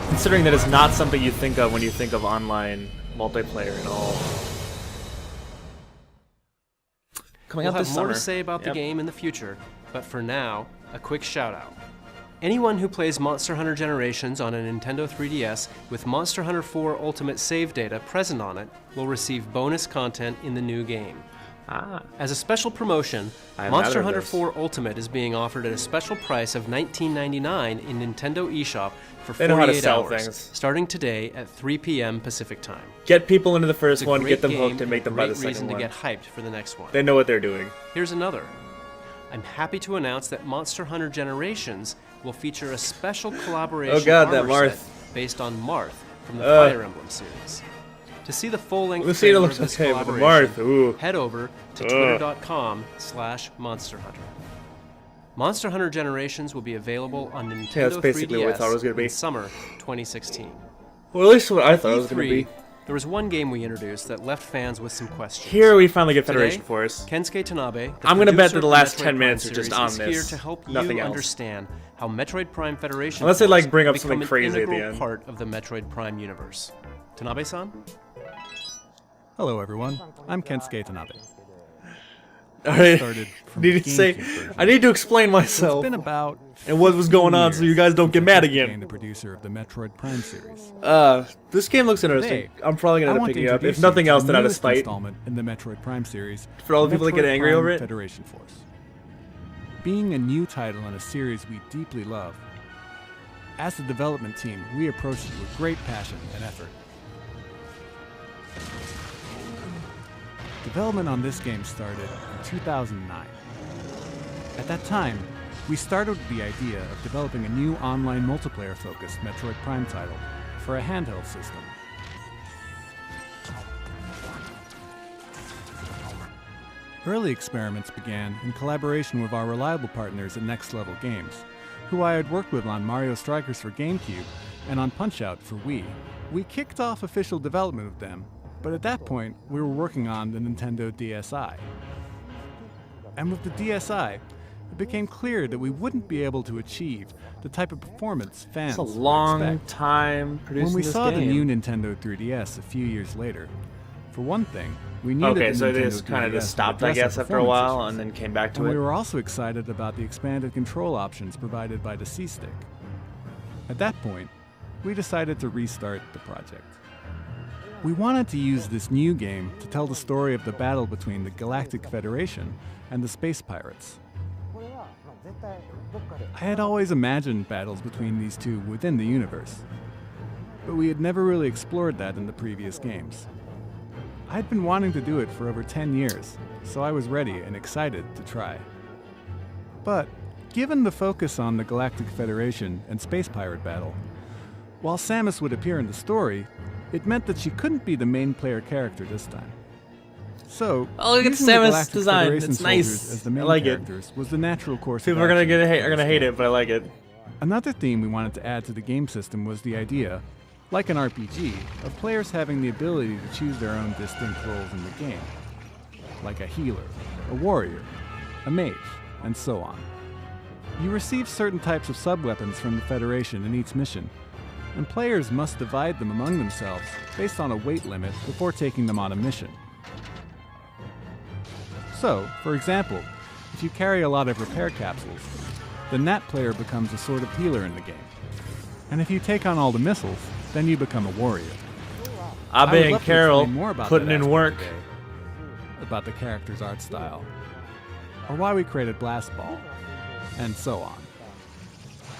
Speaker 1: Considering that it's not something you think of when you think of online multiplayer and all. Coming
Speaker 2: We'll
Speaker 1: out
Speaker 2: have
Speaker 1: this
Speaker 2: more
Speaker 1: summer.
Speaker 2: to say about the
Speaker 1: Yep.
Speaker 2: game in the future, but for now, a quick shout out. Anyone who plays Monster Hunter Generations on a Nintendo 3DS with Monster Hunter 4 Ultimate save data present on it will receive bonus content in the new game.
Speaker 1: Ah,
Speaker 2: As a special promotion,
Speaker 1: I have
Speaker 2: Monster
Speaker 1: neither of
Speaker 2: Hunter
Speaker 1: those.
Speaker 2: 4 Ultimate is being offered at a special price of $19.99 in Nintendo eShop for
Speaker 1: They know how to
Speaker 2: 48
Speaker 1: sell
Speaker 2: hours,
Speaker 1: things.
Speaker 2: starting today at 3 p.m. Pacific Time.
Speaker 1: get people into the first
Speaker 2: It's a
Speaker 1: one,
Speaker 2: great
Speaker 1: get them
Speaker 2: game
Speaker 1: hooked, and make them
Speaker 2: a
Speaker 1: buy the
Speaker 2: great reason
Speaker 1: second
Speaker 2: to
Speaker 1: one.
Speaker 2: get hyped for the next one.
Speaker 1: They know what they're doing.
Speaker 2: Here's another. I'm happy to announce that Monster Hunter Generations will feature a special collaboration
Speaker 1: Oh god, that
Speaker 2: armor
Speaker 1: Marth.
Speaker 2: set based on Marth from the
Speaker 1: Ugh.
Speaker 2: Fire Emblem series. To see the full-length
Speaker 1: Lucina
Speaker 2: trailer
Speaker 1: looks
Speaker 2: of this
Speaker 1: okay, but the
Speaker 2: collaboration,
Speaker 1: Marth, ooh.
Speaker 2: head over to
Speaker 1: Ugh.
Speaker 2: twitter.com/monsterhunter. Monster Hunter Generations will be available on Nintendo
Speaker 1: that's basically
Speaker 2: 3DS
Speaker 1: what I thought it was gonna be.
Speaker 2: in summer 2016.
Speaker 1: Well, at least what I thought it was going to
Speaker 2: E3,
Speaker 1: be.
Speaker 2: there was one game we introduced that left fans with some questions.
Speaker 1: Here we finally get
Speaker 2: Today,
Speaker 1: Federation Force.
Speaker 2: Kensuke Tanabe, the
Speaker 1: I'm gonna bet
Speaker 2: producer
Speaker 1: that the
Speaker 2: of
Speaker 1: last
Speaker 2: Metroid
Speaker 1: 10 minutes
Speaker 2: Prime
Speaker 1: are just
Speaker 2: series,
Speaker 1: on
Speaker 2: is here
Speaker 1: this,
Speaker 2: to help
Speaker 1: nothing
Speaker 2: you
Speaker 1: else.
Speaker 2: understand how Metroid Prime Federation
Speaker 1: Unless they,
Speaker 2: Force
Speaker 1: like, bring up
Speaker 2: become
Speaker 1: something
Speaker 2: an
Speaker 1: crazy at the
Speaker 2: integral
Speaker 1: end.
Speaker 2: part of the Metroid Prime universe. Tanabe-san?
Speaker 4: Hello, everyone. I'm Kensuke Tanabe.
Speaker 1: Alright.
Speaker 4: Started from
Speaker 1: Need
Speaker 4: the
Speaker 1: to say,
Speaker 4: GameCube version.
Speaker 1: I need to explain
Speaker 4: So
Speaker 1: myself
Speaker 4: it's been about
Speaker 1: and what was going on so you guys don't get mad
Speaker 4: became
Speaker 1: again.
Speaker 4: the producer of the Metroid Prime series.
Speaker 1: This game looks interesting.
Speaker 4: Today,
Speaker 1: I'm probably
Speaker 4: I
Speaker 1: going to
Speaker 4: want
Speaker 1: pick
Speaker 4: to
Speaker 1: it up.
Speaker 4: introduce
Speaker 1: If nothing
Speaker 4: you to
Speaker 1: else,
Speaker 4: the
Speaker 1: then out of
Speaker 4: newest
Speaker 1: spite.
Speaker 4: installment in the Metroid Prime series.
Speaker 1: For all the people that get
Speaker 4: Metroid
Speaker 1: angry
Speaker 4: Prime
Speaker 1: over it.
Speaker 4: Federation Force. Being a new title in a series we deeply love, as the development team, we approached it with great passion and effort. Development on this game started in 2009. At that time, we started with the idea of developing a new online multiplayer-focused Metroid Prime title for a handheld system. Early experiments began in collaboration with our reliable partners at Next Level Games, who I had worked with on Mario Strikers for GameCube and on Punch-Out for Wii. We kicked off official development with them, but at that point, we were working on the Nintendo DSi. And with the DSi, it became clear that we wouldn't be able to achieve the type of performance fans
Speaker 1: It's a long
Speaker 4: expect.
Speaker 1: time producing
Speaker 4: When we
Speaker 1: this
Speaker 4: saw
Speaker 1: game.
Speaker 4: the new Nintendo 3DS a few years later, for one thing,
Speaker 5: We knew
Speaker 1: Okay,
Speaker 5: that the
Speaker 1: so they
Speaker 5: Nintendo
Speaker 1: just kind of
Speaker 5: 3DS
Speaker 1: just
Speaker 5: would
Speaker 1: stopped, I
Speaker 5: address our
Speaker 1: guess, after a
Speaker 5: performance
Speaker 1: while,
Speaker 5: issues.
Speaker 1: and then came back to
Speaker 5: And
Speaker 1: it.
Speaker 5: we were also excited about the expanded control options provided by the C-Stick. At that point, we decided to restart the project. We wanted to use this new game to tell the story of the battle between the Galactic Federation and the Space Pirates. I had always imagined battles between these two within the universe, but we had never really explored that in the previous games. I had been wanting to do it for over 10 years, so I was ready and excited to try. But, given the focus on the Galactic Federation and Space Pirate battle, while Samus would appear in the story, it meant that she couldn't be the main player character this time. So,
Speaker 1: Oh, look at
Speaker 5: using the
Speaker 1: Samus'
Speaker 5: Galactic
Speaker 1: design.
Speaker 5: Federation
Speaker 1: It's nice.
Speaker 5: soldiers as the main
Speaker 1: I like it.
Speaker 5: characters was the natural course.
Speaker 1: People
Speaker 5: of
Speaker 1: are gonna
Speaker 5: action
Speaker 1: hate
Speaker 5: for
Speaker 1: it, but I like it.
Speaker 5: Another theme we wanted to add to the game system was the idea, like an RPG, of players having the ability to choose their own distinct roles in the game, like a healer, a warrior, a mage, and so on. You receive certain types of sub-weapons from the Federation in each mission, and players must divide them among themselves based on a weight limit before taking them on a mission. So, for example, if you carry a lot of repair capsules, then that player becomes a sort of healer in the game. And if you take on all the missiles, then you become a warrior. I would
Speaker 1: Abe and
Speaker 5: love to
Speaker 1: Carol
Speaker 5: explain more about
Speaker 1: putting
Speaker 5: that
Speaker 1: in
Speaker 5: aspect
Speaker 1: work.
Speaker 5: today, about the character's art style, or why we created Blast Ball, and so on.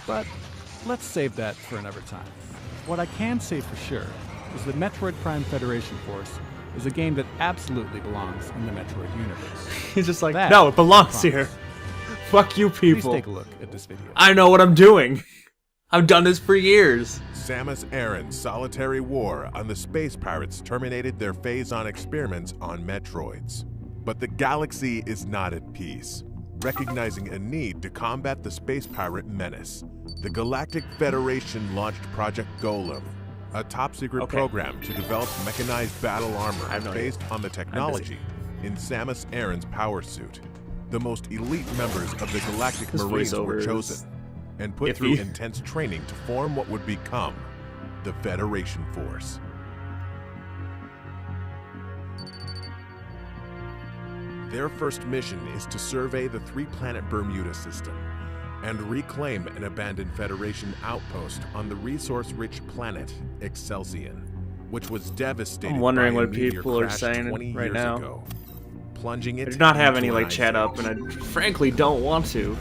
Speaker 5: But let's save that for another time. What I can say for sure is that Metroid Prime Federation Force is a game that absolutely belongs in the Metroid universe.
Speaker 1: He's just like,
Speaker 5: That
Speaker 1: no, it belongs
Speaker 5: I
Speaker 1: here.
Speaker 5: promise.
Speaker 1: Fuck you,
Speaker 5: Please
Speaker 1: people.
Speaker 5: take a look at this video.
Speaker 1: I know what I'm doing. I've done this for years.
Speaker 6: Samus Aran's solitary war on the space pirates terminated their phase-on experiments on Metroids. But the galaxy is not at peace. Recognizing a need to combat the space pirate menace, the Galactic Federation launched Project Golem, a top-secret
Speaker 1: Okay.
Speaker 6: program to develop mechanized battle
Speaker 1: I
Speaker 6: armor
Speaker 1: have no idea.
Speaker 6: based on the technology in Samus Aran's power suit. The most elite members of the Galactic
Speaker 1: His
Speaker 6: Marines
Speaker 1: voiceover
Speaker 6: were
Speaker 1: is
Speaker 6: chosen and put
Speaker 1: iffy.
Speaker 6: through intense training to form what would become the Federation Force. Their first mission is to survey the three-planet Bermuda system and reclaim an abandoned Federation outpost on the resource-rich planet Excelsior, which was devastated
Speaker 1: I'm wondering
Speaker 6: by a
Speaker 1: what
Speaker 6: meteor
Speaker 1: people are
Speaker 6: crash
Speaker 1: saying
Speaker 6: 20
Speaker 1: right
Speaker 6: years
Speaker 1: now.
Speaker 6: ago, plunging
Speaker 1: I
Speaker 6: it
Speaker 1: do not have any
Speaker 6: into an
Speaker 1: like chat
Speaker 6: ice
Speaker 1: up,
Speaker 6: age.
Speaker 1: and I frankly don't want to.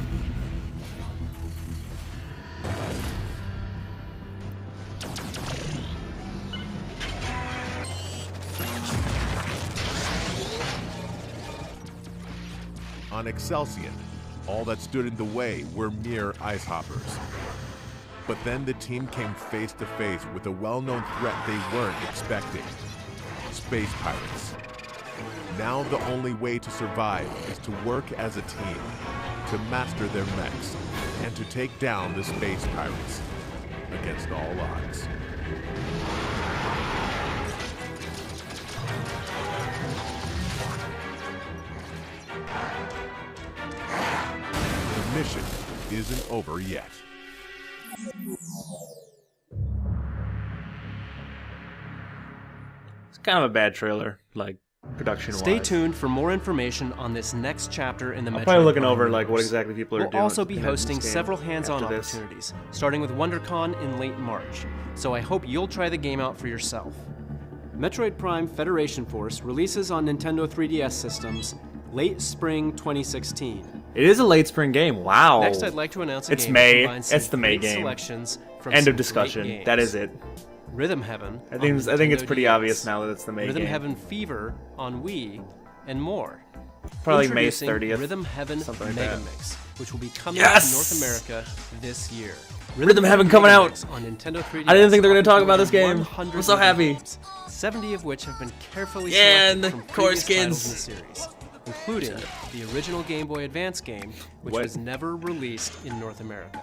Speaker 6: On Excelsior, all that stood in the way were mere ice hoppers. But then the team came face to face with a well-known threat they weren't expecting: space pirates. Now the only way to survive is to work as a team, to master their mechs, and to take down the space pirates against all odds. The mission isn't over yet.
Speaker 1: It's kind of a bad trailer, like production-wise.
Speaker 2: Stay tuned for more information on this next chapter in the
Speaker 1: I'm
Speaker 2: Metroid
Speaker 1: probably looking
Speaker 2: Prime
Speaker 1: over like what
Speaker 2: universe.
Speaker 1: exactly people are
Speaker 2: We'll
Speaker 1: doing.
Speaker 2: also be
Speaker 1: in
Speaker 2: hosting
Speaker 1: this game
Speaker 2: several hands-on
Speaker 1: after this.
Speaker 2: opportunities, starting with WonderCon in late March, so I hope you'll try the game out for yourself. Metroid Prime Federation Force releases on Nintendo 3DS systems late spring 2016.
Speaker 1: It is a late spring game. Wow.
Speaker 2: Next, I'd like to announce a
Speaker 1: It's
Speaker 2: game
Speaker 1: May.
Speaker 2: that combines some
Speaker 1: It's the May
Speaker 2: great
Speaker 1: game.
Speaker 2: selections from
Speaker 1: End
Speaker 2: some
Speaker 1: of discussion.
Speaker 2: great
Speaker 1: That
Speaker 2: games.
Speaker 1: is it.
Speaker 2: Rhythm Heaven.
Speaker 1: I think
Speaker 2: on
Speaker 1: I think it's
Speaker 2: Nintendo
Speaker 1: pretty
Speaker 2: DS,
Speaker 1: obvious now that it's the May
Speaker 2: Rhythm
Speaker 1: game.
Speaker 2: Heaven Fever on Wii, and more.
Speaker 1: Probably like May
Speaker 2: Introducing
Speaker 1: 30th.
Speaker 2: Rhythm Heaven
Speaker 1: something like
Speaker 2: Mega
Speaker 1: that.
Speaker 2: Mix, which will be coming
Speaker 1: Yes!
Speaker 2: to North America this year.
Speaker 1: Rhythm Heaven coming
Speaker 2: Mega
Speaker 1: out.
Speaker 2: Mix on Nintendo 3DS
Speaker 1: I didn't think they were gonna talk
Speaker 2: offers
Speaker 1: about this
Speaker 2: more
Speaker 1: game.
Speaker 2: than 100
Speaker 1: I'm so happy.
Speaker 2: games, 70 of which have been carefully
Speaker 1: Yeah,
Speaker 2: selected
Speaker 1: and the
Speaker 2: from
Speaker 1: core
Speaker 2: previous titles
Speaker 1: skins.
Speaker 2: in the series, including the original Game Boy Advance game, which
Speaker 1: What?
Speaker 2: was never released in North America.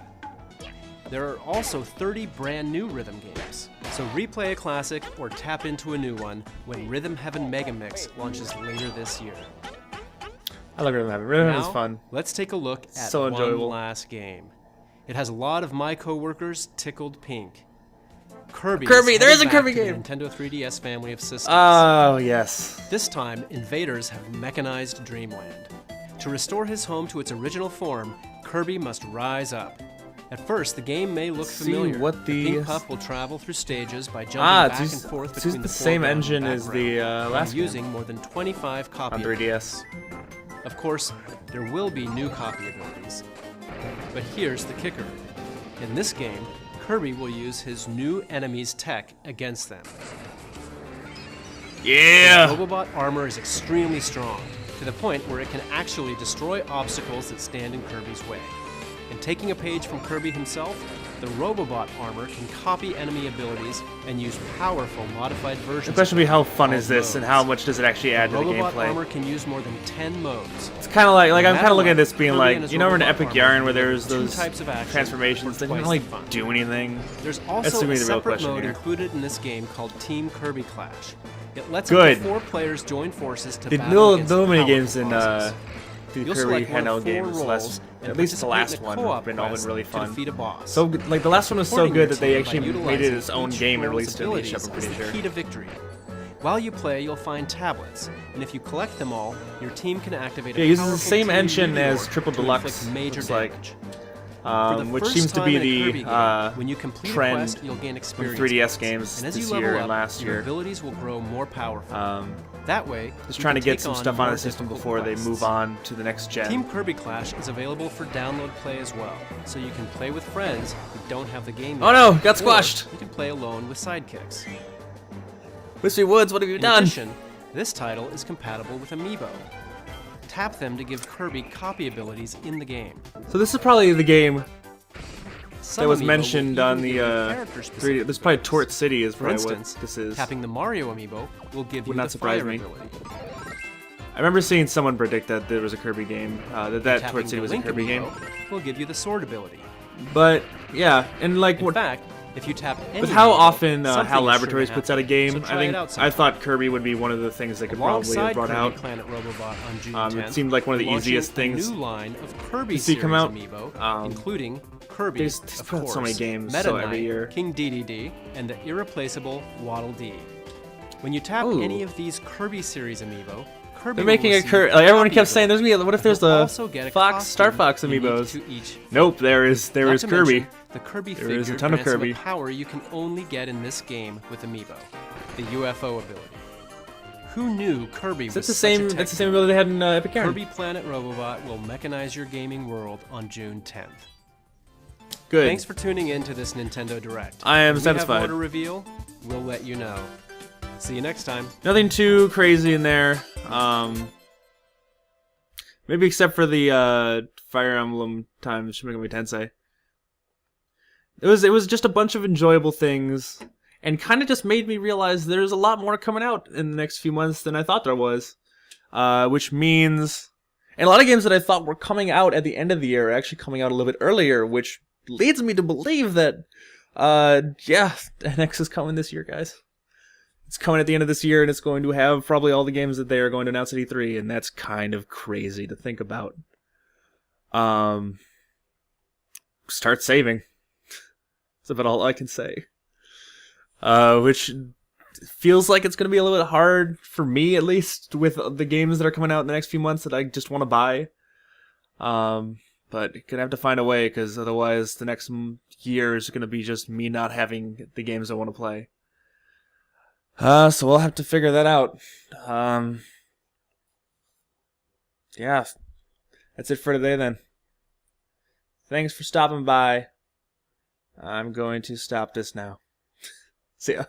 Speaker 2: There are also 30 brand new Rhythm games, so replay a classic or tap into a new one when Rhythm Heaven Mega Mix launches later this year.
Speaker 1: I like Rhythm Heaven. Rhythm Heaven
Speaker 2: Now,
Speaker 1: is fun.
Speaker 2: let's take a look at
Speaker 1: So
Speaker 2: one
Speaker 1: enjoyable.
Speaker 2: last game. It has a lot of my coworkers tickled pink. Kirby.
Speaker 1: Kirby, there is a
Speaker 2: headed
Speaker 1: Kirby
Speaker 2: back to
Speaker 1: game.
Speaker 2: the Nintendo 3DS family of systems.
Speaker 1: Oh, yes.
Speaker 2: This time, invaders have mechanized Dreamland. To restore his home to its original form, Kirby must rise up. At first, the game may look
Speaker 1: See
Speaker 2: familiar.
Speaker 1: what the-
Speaker 2: Pink Puff will travel through stages by jumping
Speaker 1: Ah,
Speaker 2: back
Speaker 1: it's
Speaker 2: and forth
Speaker 1: used
Speaker 2: between
Speaker 1: the
Speaker 2: the
Speaker 1: same
Speaker 2: foreground
Speaker 1: engine
Speaker 2: and
Speaker 1: as the
Speaker 2: background,
Speaker 1: last
Speaker 2: while
Speaker 1: game
Speaker 2: using more than 25 copy
Speaker 1: on 3DS.
Speaker 2: Of course, there will be new copy abilities. But here's the kicker. In this game, Kirby will use his new enemy's tech against them.
Speaker 1: Yeah!
Speaker 2: The Robobot armor is extremely strong, to the point where it can actually destroy obstacles that stand in Kirby's way. And taking a page from Kirby himself, the Robobot armor can copy enemy abilities and use powerful modified versions.
Speaker 1: The question would be, how fun
Speaker 2: of
Speaker 1: is this,
Speaker 2: modes.
Speaker 1: and how much does it actually add to the
Speaker 2: Robobot
Speaker 1: gameplay?
Speaker 2: armor can use more than 10 modes.
Speaker 1: It's kind of like
Speaker 2: No
Speaker 1: I'm
Speaker 2: matter
Speaker 1: kind of looking at
Speaker 2: what,
Speaker 1: this being
Speaker 2: Kirby
Speaker 1: like,
Speaker 2: and his
Speaker 1: you know, in
Speaker 2: Robobot
Speaker 1: Epic
Speaker 2: armor
Speaker 1: Yarn where
Speaker 2: can do
Speaker 1: there's
Speaker 2: two
Speaker 1: those
Speaker 2: types of action
Speaker 1: transformations,
Speaker 2: for
Speaker 1: they didn't
Speaker 2: twice
Speaker 1: really
Speaker 2: the fun.
Speaker 1: do anything.
Speaker 2: There's
Speaker 1: That's
Speaker 2: also
Speaker 1: to me
Speaker 2: a
Speaker 1: the real
Speaker 2: separate
Speaker 1: question
Speaker 2: mode
Speaker 1: here.
Speaker 2: included in this game called Team Kirby Clash. It lets
Speaker 1: Good.
Speaker 2: up to 4 players join forces to
Speaker 1: The
Speaker 2: battle against
Speaker 1: no many
Speaker 2: powerful
Speaker 1: games in
Speaker 2: bosses.
Speaker 1: the
Speaker 2: You'll
Speaker 1: Kirby
Speaker 2: select one of
Speaker 1: handheld
Speaker 2: 4
Speaker 1: games,
Speaker 2: roles
Speaker 1: less,
Speaker 2: and
Speaker 1: at least the
Speaker 2: participate
Speaker 1: last
Speaker 2: in a
Speaker 1: one,
Speaker 2: co-op
Speaker 1: have been all
Speaker 2: quest
Speaker 1: really
Speaker 2: to
Speaker 1: fun.
Speaker 2: defeat a boss.
Speaker 1: So, like, the last one was so
Speaker 2: Supporting
Speaker 1: good
Speaker 2: your
Speaker 1: that they
Speaker 2: team by
Speaker 1: actually made it
Speaker 2: utilizing
Speaker 1: its own
Speaker 2: each
Speaker 1: game and
Speaker 2: role's
Speaker 1: released it in the
Speaker 2: abilities
Speaker 1: eShop, I'm pretty
Speaker 2: is the
Speaker 1: sure.
Speaker 2: key to victory. While you play, you'll find tablets, and if you collect them all, your team can activate a
Speaker 1: Yeah, it uses the
Speaker 2: powerful
Speaker 1: same
Speaker 2: team
Speaker 1: engine
Speaker 2: meteor
Speaker 1: as Triple
Speaker 2: to
Speaker 1: Deluxe,
Speaker 2: inflict major
Speaker 1: looks like.
Speaker 2: damage. For the
Speaker 1: Which
Speaker 2: first
Speaker 1: seems to
Speaker 2: time
Speaker 1: be
Speaker 2: in a Kirby
Speaker 1: the
Speaker 2: game, when you complete a
Speaker 1: trend
Speaker 2: quest, you'll gain
Speaker 1: with
Speaker 2: experience
Speaker 1: 3DS
Speaker 2: points.
Speaker 1: games
Speaker 2: And as
Speaker 1: this
Speaker 2: you level
Speaker 1: year
Speaker 2: up,
Speaker 1: and last
Speaker 2: your
Speaker 1: year.
Speaker 2: abilities will grow more powerful. That way,
Speaker 1: Just
Speaker 2: you
Speaker 1: trying to
Speaker 2: can
Speaker 1: get
Speaker 2: take
Speaker 1: some
Speaker 2: on
Speaker 1: stuff on
Speaker 2: more
Speaker 1: the system
Speaker 2: difficult
Speaker 1: before they
Speaker 2: quests.
Speaker 1: move on to the next gen.
Speaker 2: Team Kirby Clash is available for download play as well, so you can play with friends who don't have the game
Speaker 1: Oh
Speaker 2: yet,
Speaker 1: no, got
Speaker 2: or
Speaker 1: squashed.
Speaker 2: you can play alone with sidekicks.
Speaker 1: Mystery Woods, what have you
Speaker 2: In
Speaker 1: done?
Speaker 2: addition, this title is compatible with Amiibo. Tap them to give Kirby copy abilities in the game.
Speaker 1: So this is probably the game
Speaker 2: Some
Speaker 1: that was
Speaker 2: Amiibo will
Speaker 1: mentioned
Speaker 2: even
Speaker 1: on
Speaker 2: give
Speaker 1: the
Speaker 2: you
Speaker 1: 3D.
Speaker 2: character-specific
Speaker 1: This is probably
Speaker 2: abilities.
Speaker 1: Tort City is
Speaker 2: For
Speaker 1: probably
Speaker 2: instance,
Speaker 1: what this is.
Speaker 2: tapping the Mario Amiibo will give you
Speaker 1: Would not
Speaker 2: the
Speaker 1: surprise
Speaker 2: fire
Speaker 1: me.
Speaker 2: ability.
Speaker 1: I remember seeing someone predict that there was a Kirby game, that
Speaker 2: Tapping
Speaker 1: Tort City
Speaker 2: the
Speaker 1: was a
Speaker 2: Link
Speaker 1: Kirby game.
Speaker 2: Amiibo will give you the sword ability.
Speaker 1: But yeah, and like
Speaker 2: In
Speaker 1: what,
Speaker 2: fact, if you tap any
Speaker 1: with how
Speaker 2: amiibo,
Speaker 1: often
Speaker 2: something
Speaker 1: HAL
Speaker 2: is
Speaker 1: Laboratories
Speaker 2: sure to
Speaker 1: puts out a
Speaker 2: happen.
Speaker 1: game,
Speaker 2: So
Speaker 1: I
Speaker 2: try
Speaker 1: think
Speaker 2: it out
Speaker 1: I
Speaker 2: sometime.
Speaker 1: thought Kirby would be one of the things they could probably
Speaker 2: Alongside
Speaker 1: have brought
Speaker 2: Kirby
Speaker 1: out.
Speaker 2: Planet Robobot on June
Speaker 1: It
Speaker 2: 10th,
Speaker 1: seemed like one of the
Speaker 2: we're launching
Speaker 1: easiest things
Speaker 2: a new line of Kirby
Speaker 1: to see
Speaker 2: series
Speaker 1: come out.
Speaker 2: amiibo, including Kirby,
Speaker 1: they
Speaker 2: of
Speaker 1: put out
Speaker 2: course,
Speaker 1: so many games,
Speaker 2: Meta
Speaker 1: so every
Speaker 2: Knight,
Speaker 1: year.
Speaker 2: King Dedede, and the irreplaceable Waddle Dee. When you tap
Speaker 1: Ooh.
Speaker 2: any of these Kirby series amiibo, Kirby
Speaker 1: They're making
Speaker 2: will
Speaker 1: a
Speaker 2: receive
Speaker 1: Kirby. Like everyone
Speaker 2: copy
Speaker 1: kept saying,
Speaker 2: ability.
Speaker 1: "There's gonna be. What if there's
Speaker 2: You'll
Speaker 1: the
Speaker 2: also get a
Speaker 1: Fox Star
Speaker 2: costume
Speaker 1: Fox
Speaker 2: unique
Speaker 1: amiibos?"
Speaker 2: to each
Speaker 1: Nope, there is
Speaker 2: Not to
Speaker 1: Kirby.
Speaker 2: mention, the Kirby
Speaker 1: There
Speaker 2: figure
Speaker 1: is a ton of
Speaker 2: grants him
Speaker 1: Kirby.
Speaker 2: a power you can only get in this game with Amiibo, the UFO ability. Who knew Kirby
Speaker 1: That's
Speaker 2: was
Speaker 1: the
Speaker 2: such
Speaker 1: same.
Speaker 2: a
Speaker 1: That's the
Speaker 2: tech
Speaker 1: same ability they had in Epic Yarn.
Speaker 2: Kirby Planet Robobot will mechanize your gaming world on June 10th.
Speaker 1: Good.
Speaker 2: Thanks for tuning in to this Nintendo Direct.
Speaker 1: I am
Speaker 2: When we
Speaker 1: satisfied.
Speaker 2: have more to reveal, we'll let you know. See you next time.
Speaker 1: Nothing too crazy in there. Maybe except for the Fire Emblem times Shin Megami Tensei. It was just a bunch of enjoyable things, and kind of just made me realize there's a lot more coming out in the next few months than I thought there was. Which means, and a lot of games that I thought were coming out at the end of the year are actually coming out a little bit earlier, which leads me to believe that, yeah, NX is coming this year, guys. It's coming at the end of this year, and it's going to have probably all the games that they are going to announce at E3, and that's kind of crazy to think about. Start saving. That's about all I can say. Which feels like it's going to be a little bit hard, for me at least, with the games that are coming out in the next few months that I just want to buy. But gonna have to find a way, because otherwise the next year is going to be just me not having the games I want to play. So we'll have to figure that out. Yeah. That's it for today then. Thanks for stopping by. I'm going to stop this now. See ya.